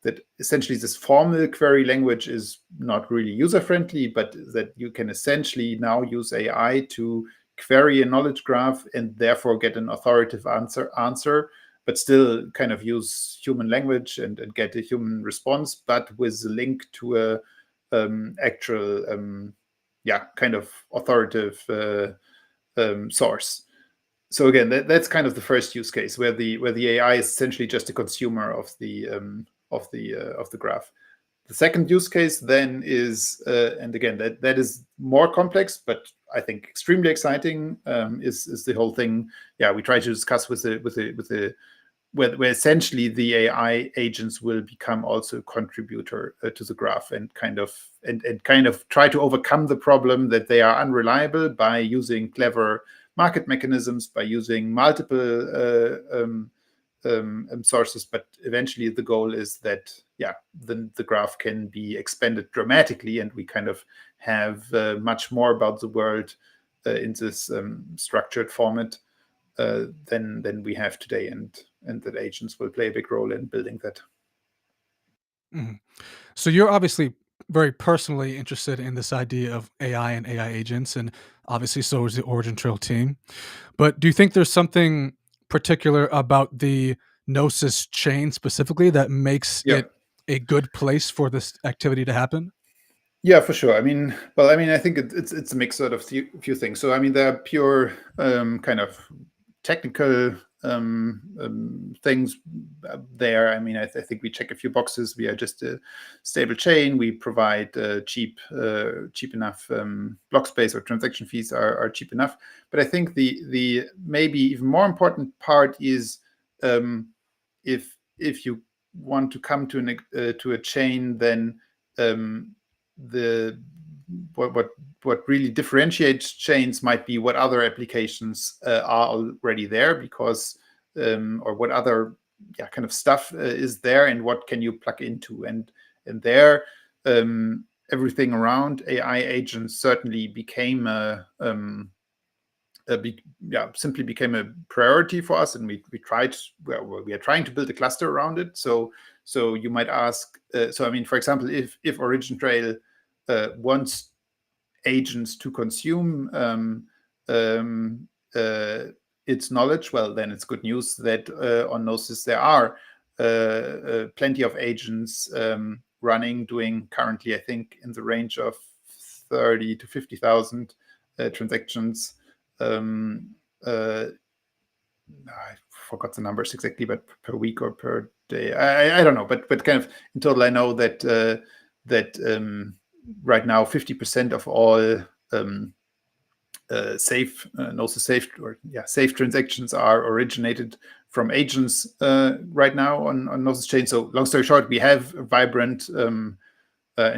that essentially this formal query language is not really user-friendly, but that you can essentially now use AI to query a knowledge graph and therefore get an authoritative answer, but still kind of use human language and get a human response, but with a link to a actual kind of authoritative source. So again, that's kind of the first use case where the AI is essentially just a consumer of the graph. The second use case then is, and again that is more complex, but I think extremely exciting, is the whole thing. Yeah, we try to discuss where essentially the AI agents will become also a contributor to the graph and kind of try to overcome the problem that they are unreliable by using clever market mechanisms, by using multiple sources. But eventually the goal is that the graph can be expanded dramatically and we kind of have much more about the world in this structured format than we have today, and that agents will play a big role in building that. Mm-hmm. So you're obviously very personally interested in this idea of AI and AI agents, and obviously so is the OriginTrail team. But do you think there's something particular about the Gnosis chain specifically that makes it a good place for this activity to happen? Yeah, for sure. I mean, I think it's a mix of few things. So I mean, there are pure kind of technical things there. I mean, I think we check a few boxes. We are just a stable chain. We provide cheap enough block space, or transaction fees are cheap enough. But I think the maybe even more important part is if you want to come to a chain, then what really differentiates chains might be what other applications are already there, because or what other kind of stuff is there, and what can you plug into, and there everything around AI agents certainly became simply became a priority for us, and we are trying to build a cluster around it. So you might ask, so I mean, for example, if OriginTrail wants agents to consume its knowledge, well, then it's good news that on Gnosis there are plenty of agents running, doing currently, I think, in the range of 30 to 50,000 transactions. I forgot the numbers exactly, but per week or per day, I don't know. But kind of in total, I know that right now 50% of all safe transactions are originated from agents right now on Gnosis Chain. So long story short, we have a vibrant and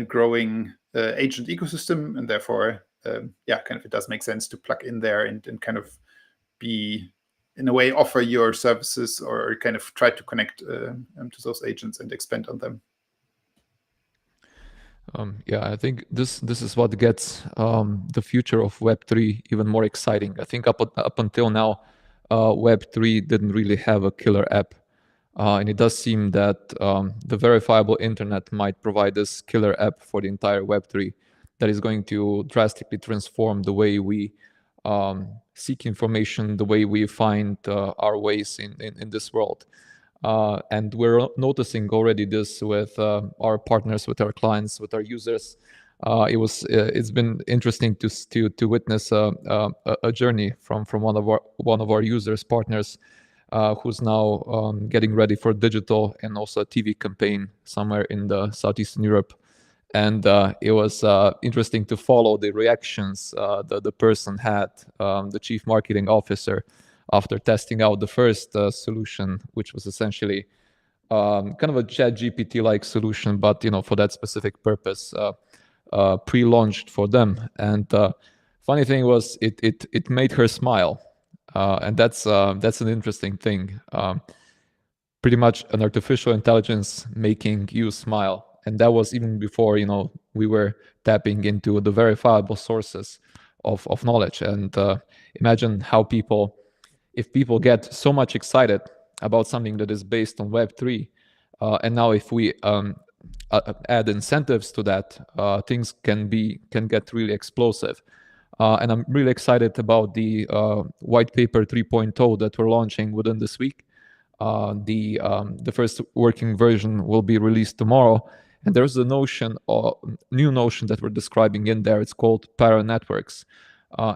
growing agent ecosystem, and therefore kind of it does make sense to plug in there and kind of be, in a way, offer your services, or kind of try to connect to those agents and expand on them. I think this is what gets the future of Web3 even more exciting. I think up until now, Web3 didn't really have a killer app, and it does seem that the verifiable internet might provide this killer app for the entire Web3 that is going to drastically transform the way we seek information, the way we find our ways in this world. And we're noticing already this with our partners, with our clients, with our users. It's been interesting to witness a journey from one of our users, partners, who's now getting ready for digital and also a TV campaign somewhere in the Southeastern Europe. And it was interesting to follow the reactions the person had, the chief marketing officer, after testing out the first solution, which was essentially kind of a ChatGPT-like solution, but for that specific purpose, pre-launched for them. And funny thing was, it made her smile, and that's an interesting thing. Pretty much an artificial intelligence making you smile. And that was even before we were tapping into the verifiable sources of knowledge. And imagine how if people get so much excited about something that is based on Web3, and now if we add incentives to that, things can get really explosive. And I'm really excited about the white paper 3.0 that we're launching within this week. The first working version will be released tomorrow. And there's a new notion that we're describing in there. It's called paranetworks.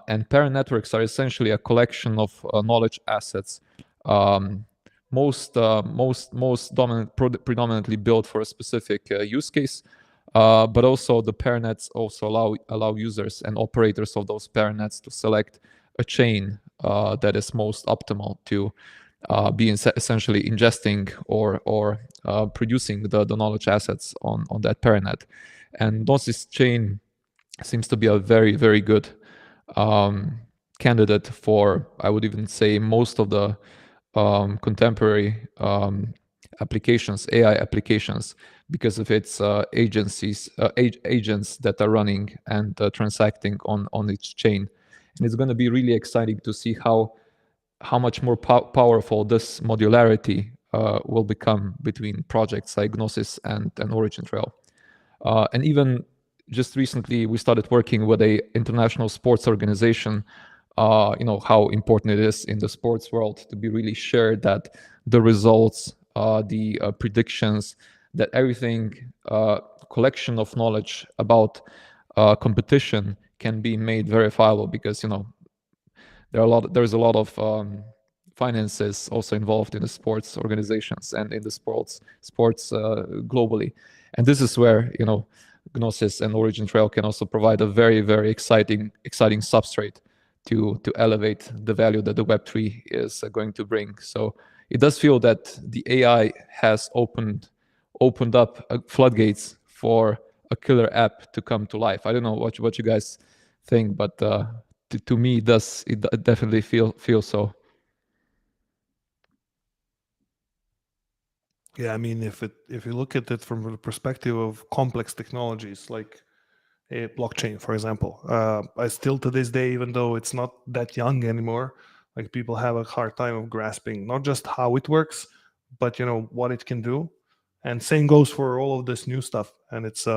And paranetworks are essentially a collection of knowledge assets, predominantly built for a specific use case. But also the paranets also allow users and operators of those paranets to select a chain that is most optimal to be essentially ingesting or producing the knowledge assets on that paranet. And Gnosis Chain seems to be a very, very good candidate for, I would even say, most of the contemporary applications, AI applications, because of its agents that are running and transacting on each chain. And it's going to be really exciting to see how much more powerful this modularity will become between projects like Gnosis and OriginTrail. And even just recently, we started working with a international sports organization. How important it is in the sports world to be really sure that the results, the predictions, that everything collection of knowledge about competition can be made verifiable, because there's a lot of finances also involved in the sports organizations and in the sports globally, and this is where Gnosis and OriginTrail can also provide a very, very exciting substrate to elevate the value that the Web3 is going to bring. So it does feel that the AI has opened up floodgates for a killer app to come to life. I don't know what you guys think, but to me, it definitely feels so. Yeah, I mean, if you look at it from the perspective of complex technologies like a blockchain, for example, I still to this day, even though it's not that young anymore, like people have a hard time of grasping not just how it works, but what it can do. And same goes for all of this new stuff. And it's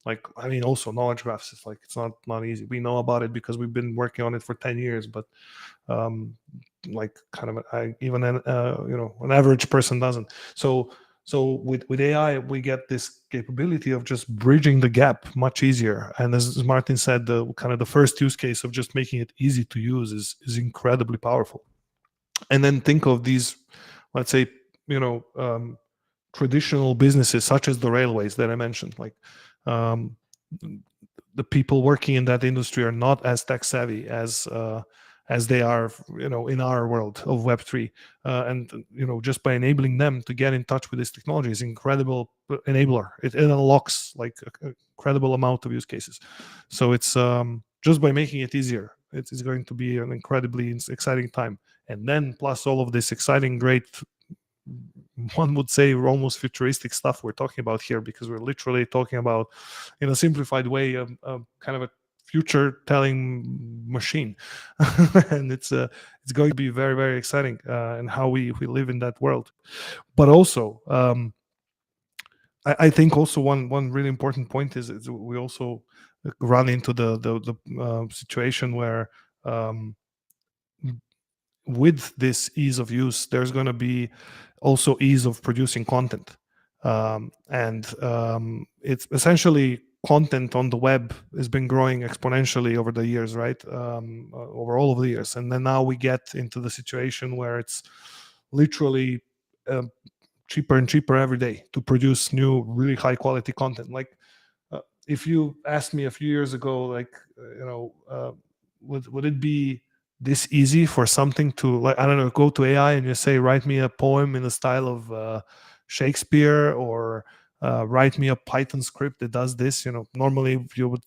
like, I mean, also knowledge graphs. It's like it's not easy. We know about it because we've been working on it for 10 years, but like kind of even an average person doesn't. So with AI, we get this capability of just bridging the gap much easier. And as Martin said, the kind of the first use case of just making it easy to use is incredibly powerful. And then think of these, let's say, traditional businesses such as the railways that I mentioned. Like the people working in that industry are not as tech savvy as they are, in our world of Web3. And just by enabling them to get in touch with this technology is incredible enabler. It unlocks like a incredible amount of use cases. So it's just by making it easier, it's going to be an incredibly exciting time. And then plus all of this exciting, great, one would say almost futuristic stuff we're talking about here, because we're literally talking about, in a simplified way, a kind of a future telling machine. And it's going to be very, very exciting, and how we live in that world. But also I think also one really important point is we also run into the situation where with this ease of use, there's going to be also ease of producing content. It's essentially content on the web has been growing exponentially over the years, right? Over all of the years. And then now we get into the situation where it's literally cheaper and cheaper every day to produce new, really high quality content. Like if you asked me a few years ago, like, would it be this easy for something to, like, I don't know, go to AI and you say, write me a poem in the style of Shakespeare, or write me a Python script that does this? Normally you would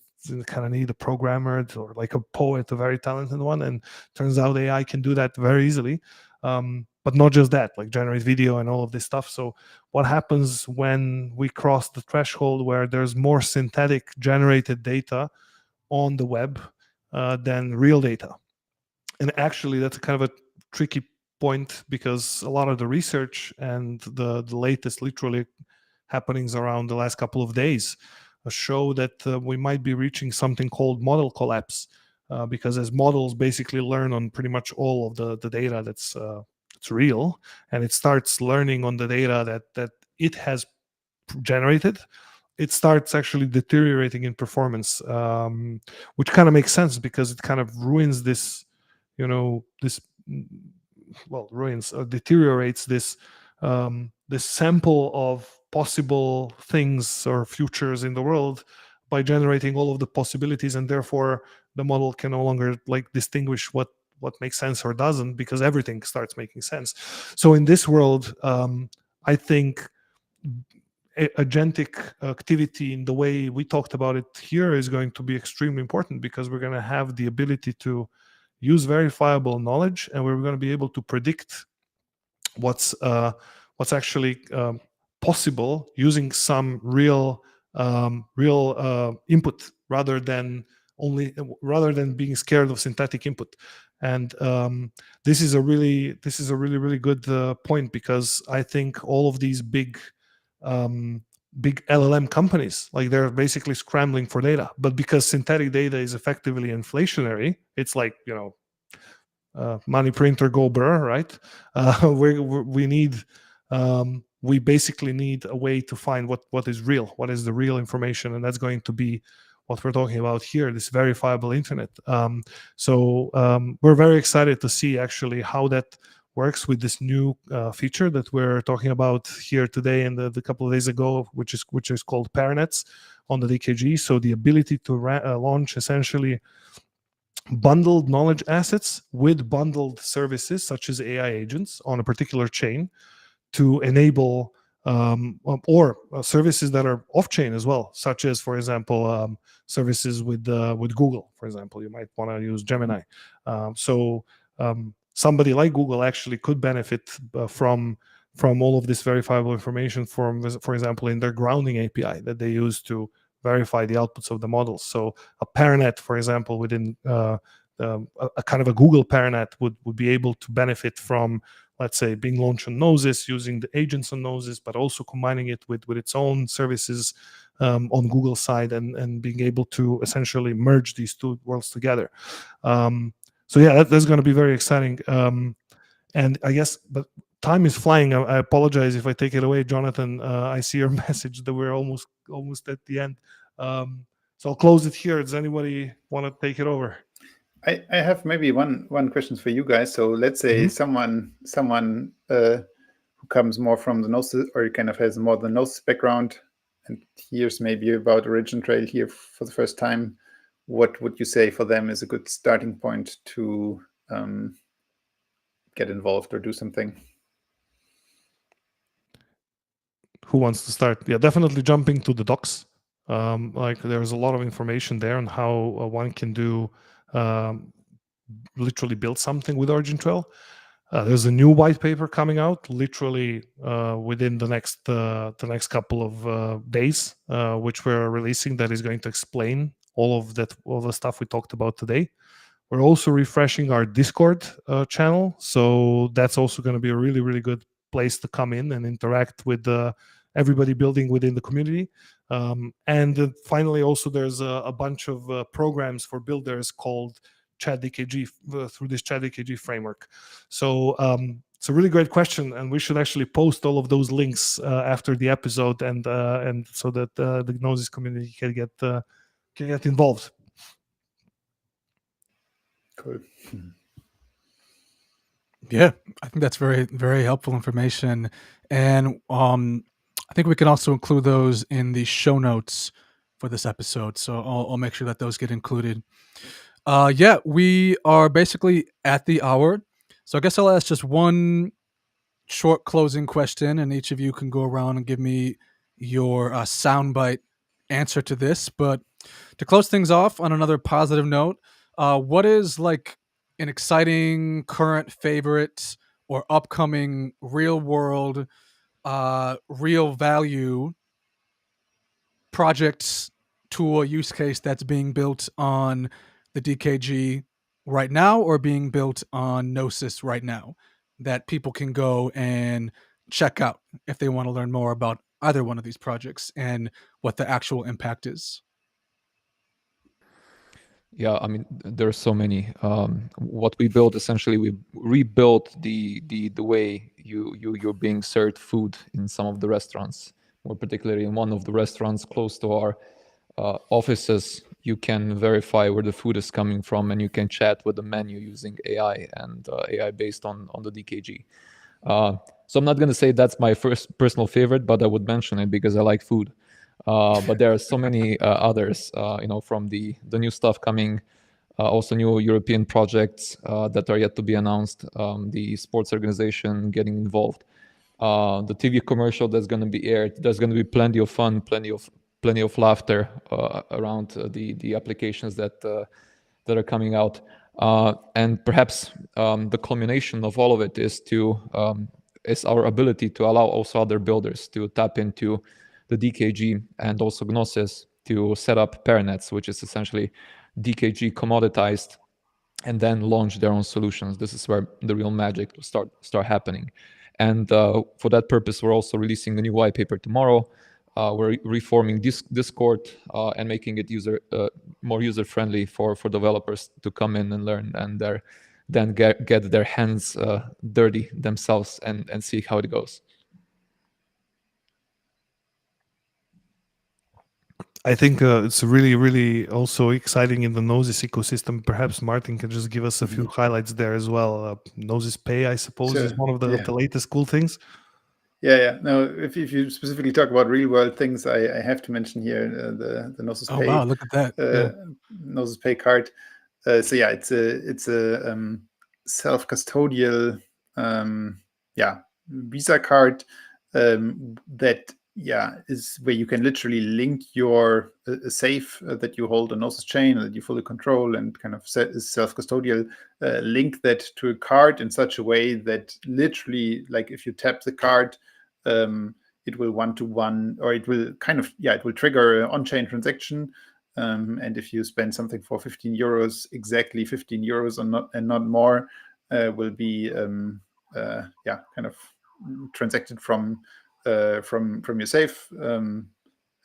kind of need a programmer or like a poet, a very talented one, and turns out AI can do that very easily. But not just that, like generate video and all of this stuff. So what happens when we cross the threshold where there's more synthetic generated data on the web than real data? And actually, that's kind of a tricky point, because a lot of the research and the latest literally happenings around the last couple of days show that we might be reaching something called model collapse, because as models basically learn on pretty much all of the data that's real, and it starts learning on the data that it has generated, it starts actually deteriorating in performance, which kind of makes sense, because it kind of ruins this, deteriorates this this sample of possible things or futures in the world by generating all of the possibilities, and therefore the model can no longer like distinguish what makes sense or doesn't, because everything starts making sense. So in this world, I think agentic activity in the way we talked about it here is going to be extremely important, because we're going to have the ability to use verifiable knowledge, and we're going to be able to predict what's actually possible using some real input, rather than being scared of synthetic input. And this is a really good point, because I think all of these big LLM companies, like, they're basically scrambling for data, but because synthetic data is effectively inflationary, it's like, money printer go burr, right? We need we basically need a way to find what is real, what is the real information, and that's going to be what we're talking about here, this verifiable internet. We're very excited to see actually how that works with this new feature that we're talking about here today and the couple of days ago, which is called Paranets on the DKG. So the ability to launch essentially bundled knowledge assets with bundled services such as AI agents on a particular chain to enable or services that are off-chain as well, such as, for example, services with Google. For example, you might want to use Gemini. Somebody like Google actually could benefit from all of this verifiable information from, for example, in their grounding API that they use to verify the outputs of the models. So a Paranet, for example, within a kind of a Google Paranet would be able to benefit from, let's say, being launched on Gnosis, using the agents on Gnosis, but also combining it with its own services on Google side and being able to essentially merge these two worlds together. That's going to be very exciting. And I guess, but time is flying. I apologize if I take it away, Jonathan. I see your message that we're almost at the end. So I'll close it here. Does anybody want to take it over? I have maybe one question for you guys. So let's say someone who comes more from the Gnosis, or kind of has more the Gnosis background, and hears maybe about OriginTrail here for the first time. What would you say for them is a good starting point to get involved or do something? Who wants to start? Yeah, definitely jumping to the docs. Like there's a lot of information there on how one can do literally build something with OriginTrail. There's a new white paper coming out literally within the next couple of days, which we're releasing, that is going to explain all of the stuff we talked about today. We're also refreshing our Discord channel, so that's also going to be a really, really good place to come in and interact with everybody building within the community. And finally, also there's a bunch of programs for builders called ChatDKG through this ChatDKG framework. So it's a really great question, and we should actually post all of those links after the episode, and so that the Gnosis community can get involved. Cool. Yeah, I think that's very, very helpful information. And I think we can also include those in the show notes for this episode. So I'll make sure that those get included. We are basically at the hour. So I guess I'll ask just one short closing question, and each of you can go around and give me your soundbite answer to this. But to close things off on another positive note, what is like an exciting current favorite or upcoming real world, real value project, tool, use case that's being built on the DKG right now or being built on Gnosis right now that people can go and check out if they want to learn more about either one of these projects and what the actual impact is? Yeah, I mean, there are so many. What we built, essentially, we rebuilt the way you're being served food in some of the restaurants. More particularly in one of the restaurants close to our offices, you can verify where the food is coming from, and you can chat with the menu using AI and AI based on the DKG. So I'm not going to say that's my first personal favorite, but I would mention it because I like food. But there are so many others, from the new stuff coming, also new European projects that are yet to be announced, the sports organization getting involved, the TV commercial that's going to be aired. There's going to be plenty of fun, plenty of laughter around the applications that are coming out. And perhaps the culmination of all of it is our ability to allow also other builders to tap into the DKG and also Gnosis to set up Paranets, which is essentially DKG commoditized, and then launch their own solutions. This is where the real magic will start happening. And for that purpose, we're also releasing a new white paper tomorrow. We're reforming Discord and making it more user-friendly for developers to come in and learn, and then get their hands dirty themselves and see how it goes. I think it's really, really also exciting in the Gnosis ecosystem. Perhaps Martin can just give us a few highlights there as well. Gnosis Pay, I suppose, is Sure. one of the latest cool things. Yeah. No, if you specifically talk about real world things, I have to mention here the Gnosis Pay. Wow, look at that! Gnosis Pay card. So yeah, it's a self-custodial Visa card that is where you can literally link your a safe that you hold on Gnosis Chain that you fully control and kind of self-custodial, link that to a card in such a way that literally, like if you tap the card, it will one-to-one, or it will it will trigger an on-chain transaction. And if you spend something for 15 euros, exactly 15 euros and not more, will be kind of transacted from your safe.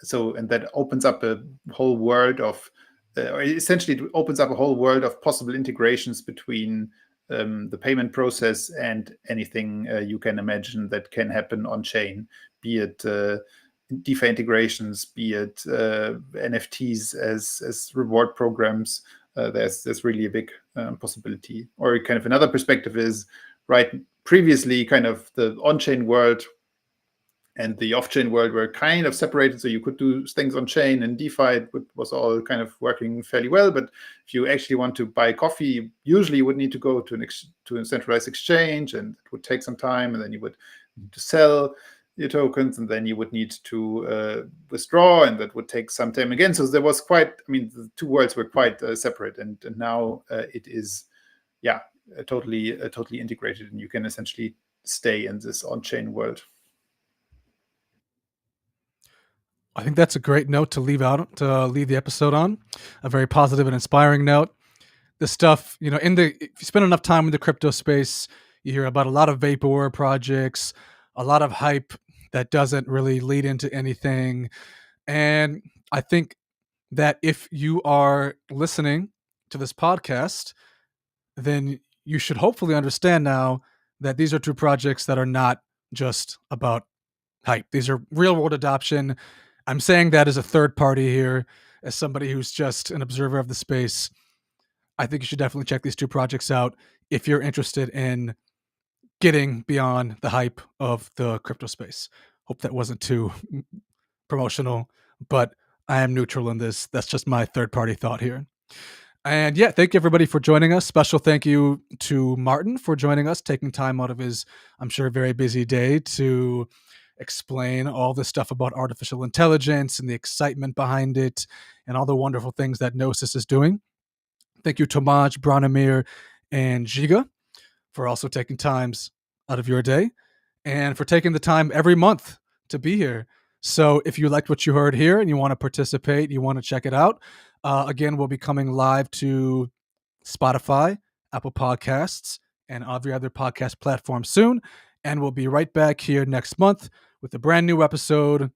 So, and that opens up a whole world of, or essentially it opens up a whole world of possible integrations between the payment process and anything you can imagine that can happen on chain, be it DeFi integrations, be it NFTs as reward programs. There's really a big possibility. Or kind of another perspective is, right, previously kind of the on-chain world and the off-chain world were kind of separated, so you could do things on chain, and DeFi was all kind of working fairly well. But if you actually want to buy coffee, usually you would need to go to a centralized exchange, and it would take some time, and then you would need to sell your tokens, and then you would need to withdraw, and that would take some time again. So there was the two worlds were quite separate, and now it is, totally integrated, and you can essentially stay in this on-chain world. I think that's a great note to leave the episode on, a very positive and inspiring note. The stuff, if you spend enough time in the crypto space, you hear about a lot of vaporware projects, a lot of hype that doesn't really lead into anything. And I think that if you are listening to this podcast, then you should hopefully understand now that these are two projects that are not just about hype. These are real world adoption. I'm saying that as a third party here, as somebody who's just an observer of the space. I think you should definitely check these two projects out if you're interested in getting beyond the hype of the crypto space. Hope that wasn't too promotional, but I am neutral in this. That's just my third party thought here. And thank you everybody for joining us. Special thank you to Martin for joining us, taking time out of his, I'm sure, very busy day to explain all this stuff about artificial intelligence and the excitement behind it and all the wonderful things that Gnosis is doing. Thank you, Tomaž, Branimir, and Žiga, for also taking times out of your day and for taking the time every month to be here. So if you liked what you heard here and you want to participate, you want to check it out, again, we'll be coming live to Spotify, Apple Podcasts, and every other podcast platform soon. And we'll be right back here next month with a brand new episode,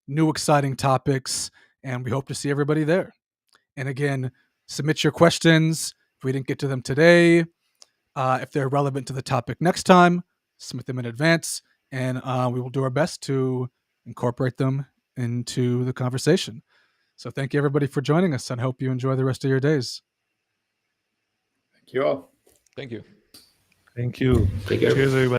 new exciting topics, and we hope to see everybody there. And again, submit your questions. If we didn't get to them today, if they're relevant to the topic next time, submit them in advance, and we will do our best to incorporate them into the conversation. So thank you, everybody, for joining us, and hope you enjoy the rest of your days. Thank you all. Thank you. Thank you. Take care. Cheers, everybody.